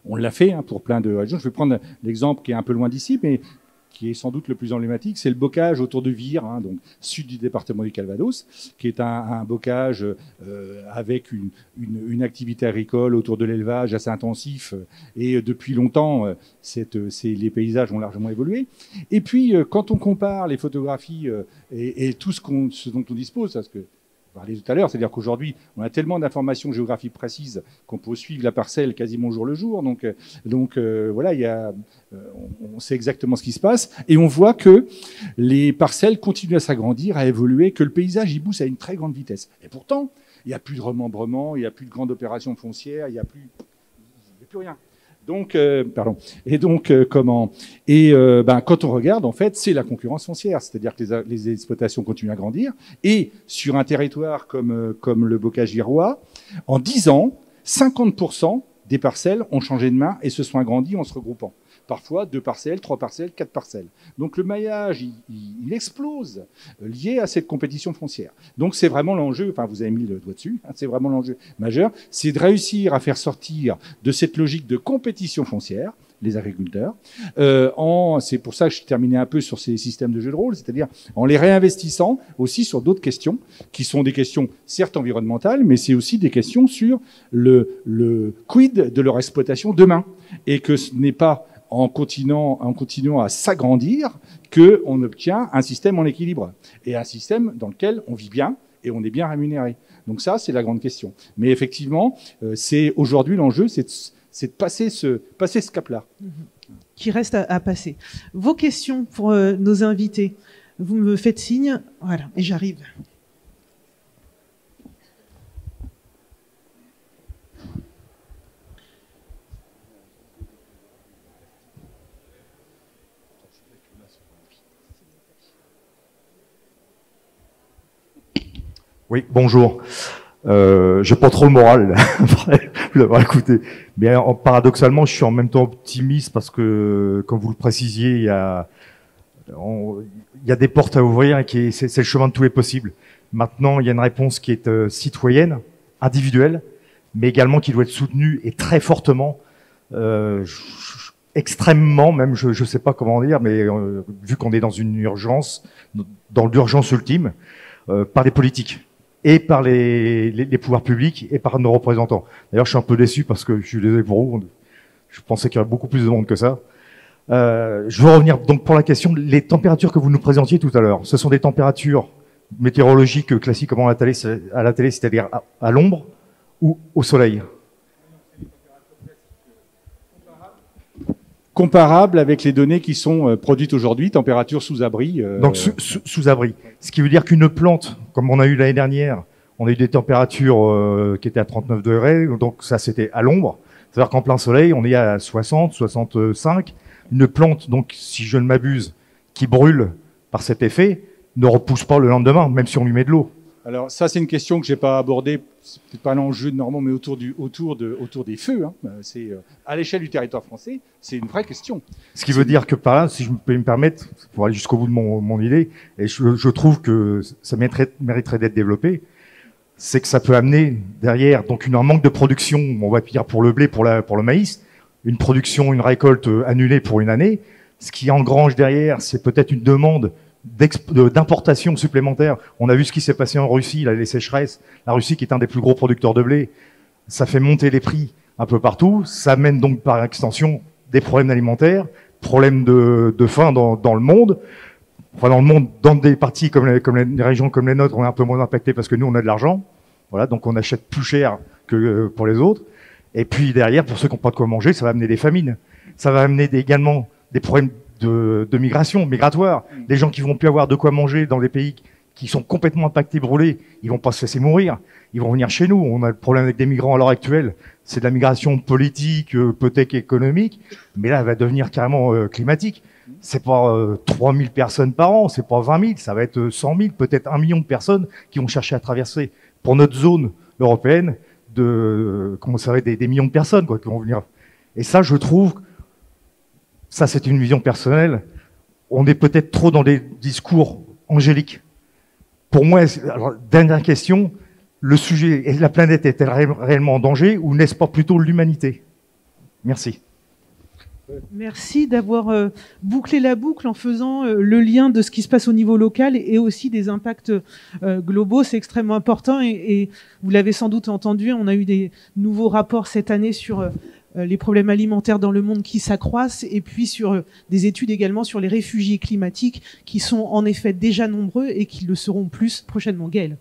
S3: on l'a fait pour plein de régions. Je vais prendre l'exemple qui est un peu loin d'ici, mais qui est sans doute le plus emblématique, c'est le bocage autour de Vire, donc sud du département du Calvados, qui est un bocage avec une activité agricole autour de l'élevage assez intensif. Et depuis longtemps, les paysages ont largement évolué. Et puis, quand on compare les photographies et tout ce dont on dispose, parce que je parlais tout à l'heure, c'est-à-dire qu'aujourd'hui, on a tellement d'informations géographiques précises qu'on peut suivre la parcelle quasiment jour le jour. Donc voilà, on sait exactement ce qui se passe et on voit que les parcelles continuent à s'agrandir, à évoluer, que le paysage y bouge à une très grande vitesse. Et pourtant, il n'y a plus de remembrement, il n'y a plus de grandes opérations foncières, il n'y a plus rien. Donc, quand on regarde, en fait, c'est la concurrence foncière, c'est-à-dire que les exploitations continuent à grandir, et sur un territoire comme le bocage virois, en 10 ans, 50% des parcelles ont changé de main et se sont agrandies en se regroupant. Parfois 2 parcelles, 3 parcelles, 4 parcelles. Donc le maillage, il explose lié à cette compétition foncière. Donc c'est vraiment l'enjeu, enfin vous avez mis le doigt dessus, c'est vraiment l'enjeu majeur, c'est de réussir à faire sortir de cette logique de compétition foncière les agriculteurs. C'est pour ça que je terminais un peu sur ces systèmes de jeu de rôle, c'est-à-dire en les réinvestissant aussi sur d'autres questions, qui sont des questions certes environnementales, mais c'est aussi des questions sur le quid de leur exploitation demain. Et que ce n'est pas en continuant à s'agrandir qu'on obtient un système en équilibre et un système dans lequel on vit bien et on est bien rémunéré. Donc ça, c'est la grande question. Mais effectivement, c'est aujourd'hui l'enjeu, c'est de passer ce cap-là.
S1: Qui reste à passer. Vos questions pour nos invités. Vous me faites signe. Voilà, et j'arrive.
S8: Oui, bonjour. J'ai pas trop le moral l'avoir écouté. Mais paradoxalement, je suis en même temps optimiste parce que, comme vous le précisiez, il y a des portes à ouvrir et c'est le chemin de tous les possibles. Maintenant, il y a une réponse qui est citoyenne, individuelle, mais également qui doit être soutenue et très fortement, extrêmement même, je sais pas comment dire, mais vu qu'on est dans une urgence, dans l'urgence ultime, par les politiques et par les pouvoirs publics et par nos représentants. D'ailleurs, je suis un peu déçu parce que je suis désolé pour vous, je pensais qu'il y aurait beaucoup plus de monde que ça. Je veux revenir donc pour la question, les températures que vous nous présentiez tout à l'heure, ce sont des températures météorologiques classiques comme à la télé, c'est-à-dire à l'ombre ou au soleil?
S3: Comparable avec les données qui sont produites aujourd'hui, température sous abri.
S8: Donc sous abri. Ce qui veut dire qu'une plante, comme on a eu l'année dernière, on a eu des températures qui étaient à 39 degrés, donc ça c'était à l'ombre. C'est-à-dire qu'en plein soleil, on est à 60, 65. Une plante, donc si je ne m'abuse, qui brûle par cet effet, ne repousse pas le lendemain, même si on lui met de l'eau.
S3: Alors ça, c'est une question que j'ai pas abordée, c'est peut-être pas l'enjeu de Normand, mais autour des feux. Hein. C'est à l'échelle du territoire français, c'est une vraie question.
S8: Ce qui veut dire que par là, si je peux me permettre, pour aller jusqu'au bout de mon idée, et je trouve que ça mériterait d'être développé, c'est que ça peut amener derrière donc un manque de production, on va dire pour le blé, pour le maïs, une production, une récolte annulée pour une année. Ce qui engrange derrière, c'est peut-être une demande d'importation supplémentaire. On a vu ce qui s'est passé en Russie, là, les sécheresses. La Russie, qui est un des plus gros producteurs de blé, ça fait monter les prix un peu partout. Ça amène donc par extension des problèmes alimentaires, problèmes de faim dans le monde. Enfin, dans le monde, dans des parties comme les régions comme les nôtres, on est un peu moins impacté parce que nous, on a de l'argent. Voilà, donc on achète plus cher que pour les autres. Et puis derrière, pour ceux qui n'ont pas de quoi manger, ça va amener des famines. Ça va amener également des problèmes de migration, migratoire. Les gens qui vont plus avoir de quoi manger dans des pays qui sont complètement impactés, brûlés, ils vont pas se laisser mourir. Ils vont venir chez nous. On a le problème avec des migrants à l'heure actuelle. C'est de la migration politique, peut-être économique, mais là, elle va devenir carrément climatique. C'est pas 3000 personnes par an, c'est pas 20 000, ça va être 100 000, peut-être 1 million de personnes qui vont chercher à traverser. Pour notre zone européenne, comment ça va être des millions de personnes, quoi, qui vont venir. Et ça, je trouve, ça c'est une vision personnelle, on est peut-être trop dans des discours angéliques. Pour moi, alors, dernière question, le sujet, la planète est-elle réellement en danger ou n'est-ce pas plutôt l'humanité? Merci.
S1: Merci d'avoir bouclé la boucle en faisant le lien de ce qui se passe au niveau local et aussi des impacts globaux. C'est extrêmement important et vous l'avez sans doute entendu, on a eu des nouveaux rapports cette année sur les problèmes alimentaires dans le monde qui s'accroissent et puis sur des études également sur les réfugiés climatiques qui sont en effet déjà nombreux et qui le seront plus prochainement. Gaël.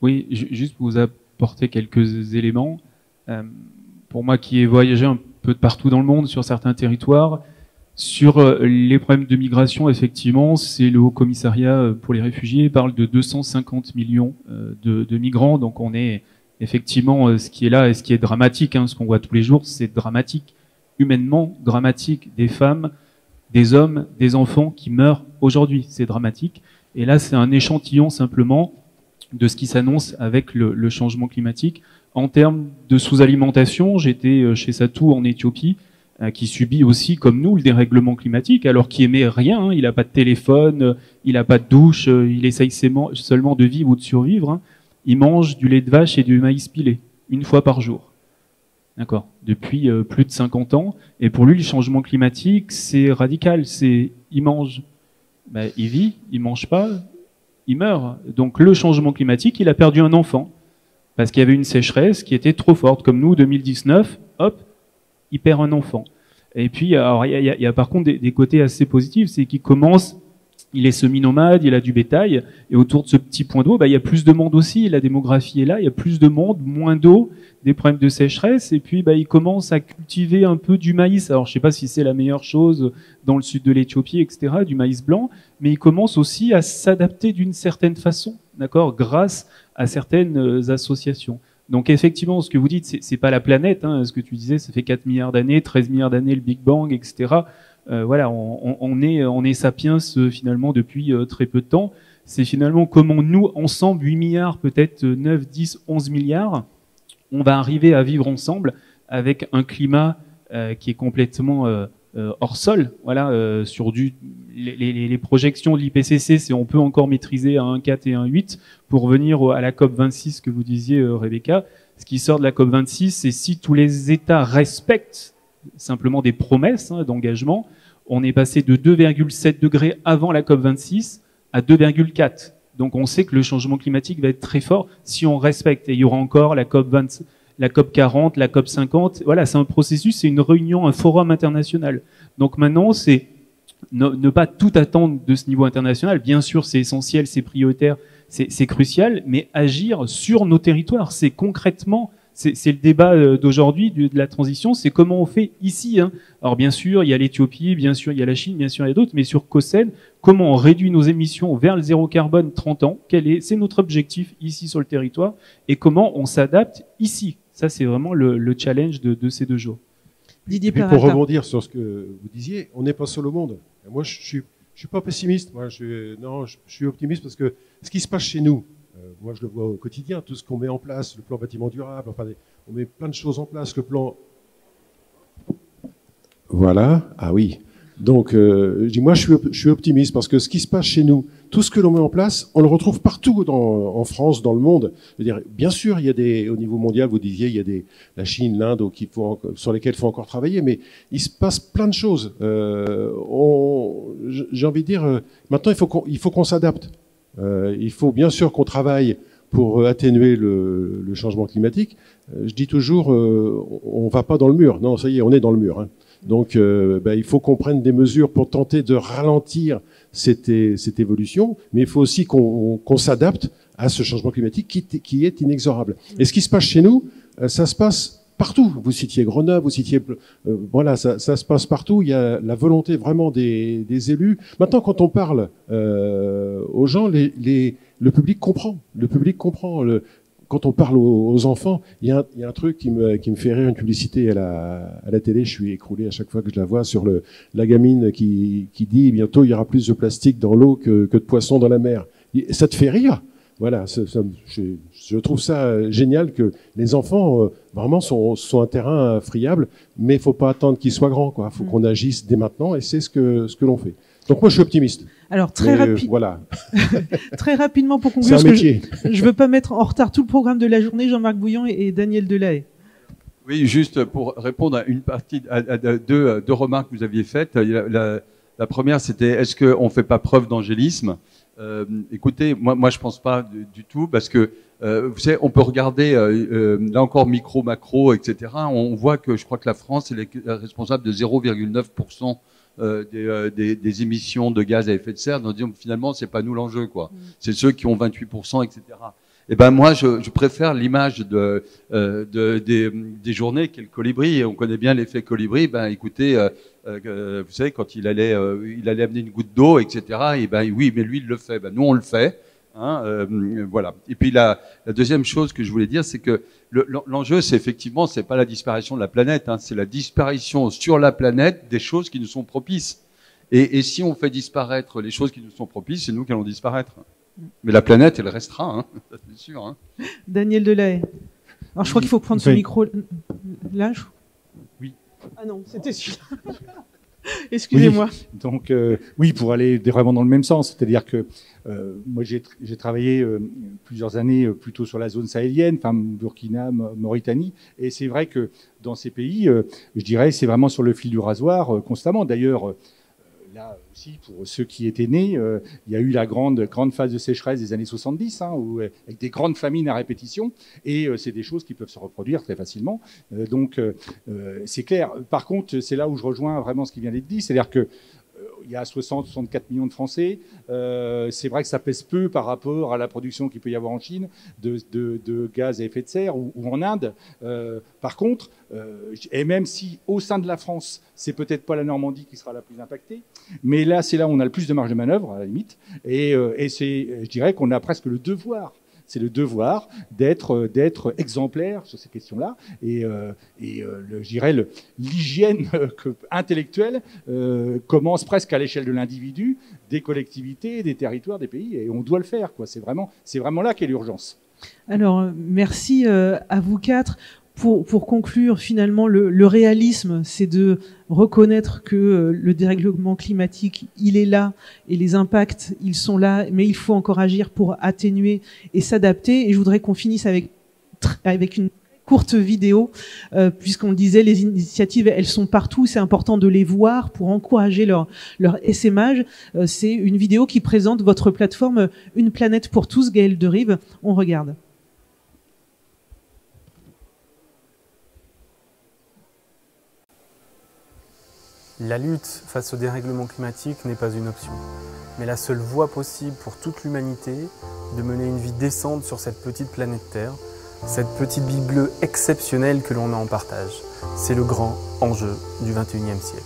S5: Oui, juste pour vous apporter quelques éléments. Pour moi qui ai voyagé un peu de partout dans le monde, sur certains territoires, sur les problèmes de migration, effectivement, c'est le Haut Commissariat pour les réfugiés parle de 250 millions de migrants. Donc on est effectivement, ce qui est là et ce qui est dramatique, hein, ce qu'on voit tous les jours, c'est dramatique, humainement dramatique, des femmes, des hommes, des enfants qui meurent aujourd'hui, c'est dramatique. Et là, c'est un échantillon simplement de ce qui s'annonce avec le changement climatique. En termes de sous-alimentation, j'étais chez Satou en Éthiopie, qui subit aussi, comme nous, le dérèglement climatique, alors qu'il émet rien, hein, il n'a pas de téléphone, il n'a pas de douche, il essaye seulement de vivre ou de survivre. Hein. Il mange du lait de vache et du maïs pilé, une fois par jour. D'accord. Depuis plus de 50 ans. Et pour lui, le changement climatique, c'est radical. Il mange, il vit, il mange pas, il meurt. Donc le changement climatique, il a perdu un enfant. Parce qu'il y avait une sécheresse qui était trop forte. Comme nous, 2019, hop, il perd un enfant. Et puis, alors, il y a par contre des côtés assez positifs, c'est qu'il commence, il est semi-nomade, il a du bétail, et autour de ce petit point d'eau, il y a plus de monde aussi, la démographie est là, il y a plus de monde, moins d'eau, des problèmes de sécheresse, et puis il commence à cultiver un peu du maïs. Alors, je sais pas si c'est la meilleure chose dans le sud de l'Éthiopie, etc., du maïs blanc, mais il commence aussi à s'adapter d'une certaine façon, d'accord, grâce à certaines associations. Donc effectivement, ce que vous dites, c'est pas la planète, hein, ce que tu disais, ça fait 4 milliards d'années, 13 milliards d'années, le Big Bang, etc. Voilà, on est sapiens finalement depuis très peu de temps. C'est finalement comment nous, ensemble, 8 milliards, peut-être 9, 10, 11 milliards, on va arriver à vivre ensemble avec un climat qui est complètement hors sol. Voilà, sur les projections de l'IPCC, c'est on peut encore maîtriser à 1,4 et 1,8 pour venir à la COP 26 que vous disiez, Rebecca. Ce qui sort de la COP 26, c'est si tous les États respectent simplement des promesses d'engagement, on est passé de 2,7 degrés avant la COP 26 à 2,4. Donc on sait que le changement climatique va être très fort si on respecte. Et il y aura encore la COP 20, la COP 40, la COP 50. Voilà, c'est un processus, c'est une réunion, un forum international. Donc maintenant, c'est ne pas tout attendre de ce niveau international. Bien sûr, c'est essentiel, c'est prioritaire, c'est crucial, mais agir sur nos territoires, c'est concrètement, c'est le débat d'aujourd'hui de la transition, c'est comment on fait ici. Alors bien sûr, il y a l'Éthiopie, bien sûr, il y a la Chine, bien sûr, il y a d'autres, mais sur COSEN, comment on réduit nos émissions vers le zéro carbone 30 ans, c'est notre objectif ici sur le territoire, et comment on s'adapte ici. Ça, c'est vraiment le challenge de ces 2 jours.
S1: Didier
S2: Pour
S1: Peralta.
S2: rebondir sur ce que vous disiez, on n'est pas seul au monde. Moi, je suis pas pessimiste. Moi, je suis optimiste parce que ce qui se passe chez nous, moi, je le vois au quotidien, tout ce qu'on met en place, le plan bâtiment durable, enfin, on met plein de choses en place, le plan. Voilà. Ah oui. Donc, je dis, moi, je suis optimiste parce que ce qui se passe chez nous, tout ce que l'on met en place, on le retrouve partout en France, dans le monde. Je veux dire, bien sûr, il y a au niveau mondial, vous disiez, il y a la Chine, l'Inde, sur lesquelles il faut encore travailler, mais il se passe plein de choses. J'ai envie de dire, maintenant, il faut qu'on s'adapte. Il faut bien sûr qu'on travaille pour atténuer le changement climatique. Je dis toujours, on va pas dans le mur. Non, ça y est, on est dans le mur. Donc, il faut qu'on prenne des mesures pour tenter de ralentir cette évolution, mais il faut aussi qu'on s'adapte à ce changement climatique qui est inexorable. Et ce qui se passe chez nous, ça se passe partout. Vous citiez Grenoble, vous citiez... voilà, ça se passe partout. Il y a la volonté vraiment des élus. Maintenant, quand on parle aux gens, le public comprend. Le public comprend. Quand on parle aux enfants, il y a un truc qui me fait rire, une publicité à la télé, je suis écroulé à chaque fois que je la vois, sur la gamine qui dit bientôt il y aura plus de plastique dans l'eau que de poissons dans la mer. Et ça te fait rire. Voilà, je trouve ça génial que les enfants vraiment sont un terrain friable, mais il faut pas attendre qu'ils soient grands, quoi. Faut qu'on agisse dès maintenant, et c'est ce que l'on fait. Donc moi je suis optimiste.
S1: Alors
S2: voilà.
S1: Très rapidement pour conclure,
S2: c'est un métier.
S1: Je veux pas mettre en retard tout le programme de la journée, Jean-Marc Bouillon et Daniel Delahaye.
S6: Oui, juste pour répondre à une partie, à deux remarques que vous aviez faites. La première, c'était est-ce qu'on fait pas preuve d'angélisme? Écoutez, moi je pense pas du tout, parce que vous savez, on peut regarder là encore micro, macro, etc. On voit que je crois que la France est responsable de 0,9% des émissions de gaz à effet de serre. Donc finalement, c'est pas nous l'enjeu, quoi. C'est ceux qui ont 28%, etc. Et ben moi, je préfère l'image des journées qu'est le colibri. Et on connaît bien l'effet colibri. Ben écoutez, vous savez, quand il allait amener une goutte d'eau, etc. Et ben oui, mais lui il le fait. Ben nous on le fait. Voilà. Et puis la deuxième chose que je voulais dire, c'est que l'enjeu, c'est effectivement, c'est pas la disparition de la planète, c'est la disparition sur la planète des choses qui nous sont propices. Et si on fait disparaître les choses qui nous sont propices, c'est nous qui allons disparaître. Mais la planète, elle restera, c'est sûr.
S1: Daniel Delahaye. Alors je crois qu'il faut prendre ce micro là.
S5: Oui.
S1: Ah non, c'était celui-là. Excusez-moi.
S9: Oui, donc oui, pour aller vraiment dans le même sens, c'est-à-dire que moi j'ai travaillé plusieurs années plutôt sur la zone sahélienne, enfin Burkina, Mauritanie, et c'est vrai que dans ces pays, je dirais, c'est vraiment sur le fil du rasoir constamment. D'ailleurs, là aussi, pour ceux qui étaient nés, il y a eu la grande phase de sécheresse des années 70, avec des grandes famines à répétition, et c'est des choses qui peuvent se reproduire très facilement. Donc, c'est clair. Par contre, c'est là où je rejoins vraiment ce qui vient d'être dit, c'est-à-dire que il y a 60-64 millions de Français. C'est vrai que ça pèse peu par rapport à la production qu'il peut y avoir en Chine de gaz à effet de serre ou en Inde. Par contre, et même si au sein de la France, c'est peut-être pas la Normandie qui sera la plus impactée, mais là, c'est là où on a le plus de marge de manœuvre, à la limite. Et je dirais qu'on a presque le devoir. C'est le devoir d'être exemplaire sur ces questions-là. Et je dirais l'hygiène intellectuelle commence presque à l'échelle de l'individu, des collectivités, des territoires, des pays. Et on doit le faire, quoi. C'est vraiment là qu'est l'urgence.
S1: Alors, merci à vous quatre. Pour conclure, finalement, le réalisme, c'est de reconnaître que le dérèglement climatique, il est là, et les impacts, ils sont là, mais il faut encore agir pour atténuer et s'adapter. Et je voudrais qu'on finisse avec une courte vidéo, puisqu'on le disait, les initiatives, elles sont partout, c'est important de les voir pour encourager leur essaimage. C'est une vidéo qui présente votre plateforme Une planète pour tous, Gaël Derive. On regarde.
S10: La lutte face au dérèglement climatique n'est pas une option, mais la seule voie possible pour toute l'humanité de mener une vie décente sur cette petite planète Terre, cette petite bille bleue exceptionnelle que l'on a en partage. C'est le grand enjeu du XXIe siècle.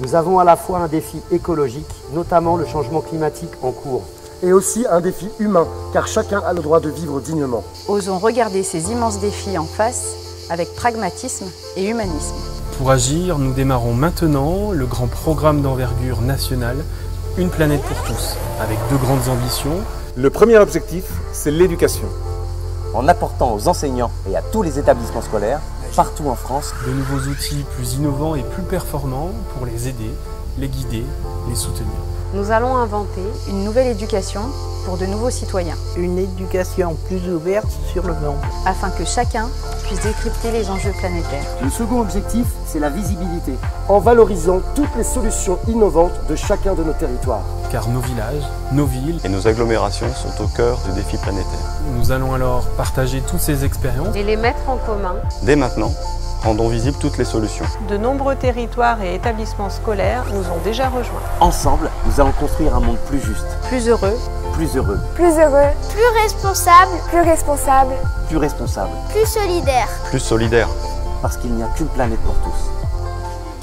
S11: Nous avons à la fois un défi écologique, notamment le changement climatique en cours, et aussi un défi humain, car chacun a le droit de vivre dignement.
S12: Osons regarder ces immenses défis en face avec pragmatisme et humanisme.
S10: Pour agir, nous démarrons maintenant le grand programme d'envergure nationale Une planète pour tous, avec 2 grandes ambitions.
S13: Le premier objectif, c'est l'éducation.
S14: En apportant aux enseignants et à tous les établissements scolaires, partout en France,
S10: de nouveaux outils plus innovants et plus performants pour les aider, les guider, les soutenir.
S12: Nous allons inventer une nouvelle éducation pour de nouveaux citoyens.
S15: Une éducation plus ouverte sur le monde.
S12: Afin que chacun puisse décrypter les enjeux planétaires.
S11: Le second objectif, c'est la visibilité, en valorisant toutes les solutions innovantes de chacun de nos territoires.
S10: Car nos villages, nos villes
S16: et nos agglomérations sont au cœur du défi planétaire.
S10: Nous allons alors partager toutes ces expériences
S17: et les mettre en commun.
S16: Dès maintenant, rendons visibles toutes les solutions.
S17: De nombreux territoires et établissements scolaires nous ont déjà rejoints.
S14: Ensemble, nous allons construire un monde plus juste,
S12: plus heureux,
S14: plus heureux,
S18: plus heureux, plus responsable, plus responsable,
S14: plus responsable,
S18: plus solidaire.
S16: Plus solidaire.
S14: Parce qu'il n'y a qu'une planète pour tous.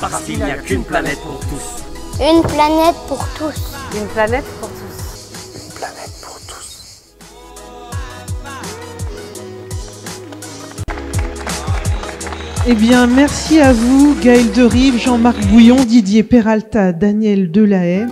S11: Parce qu'il n'y a qu'une planète pour tous.
S18: Une planète pour tous.
S17: Une planète pour tous.
S16: Une planète pour tous.
S1: Eh bien, merci à vous, Gaël Derive, Jean-Marc Bouillon, Didier Peralta, Daniel Delahaye.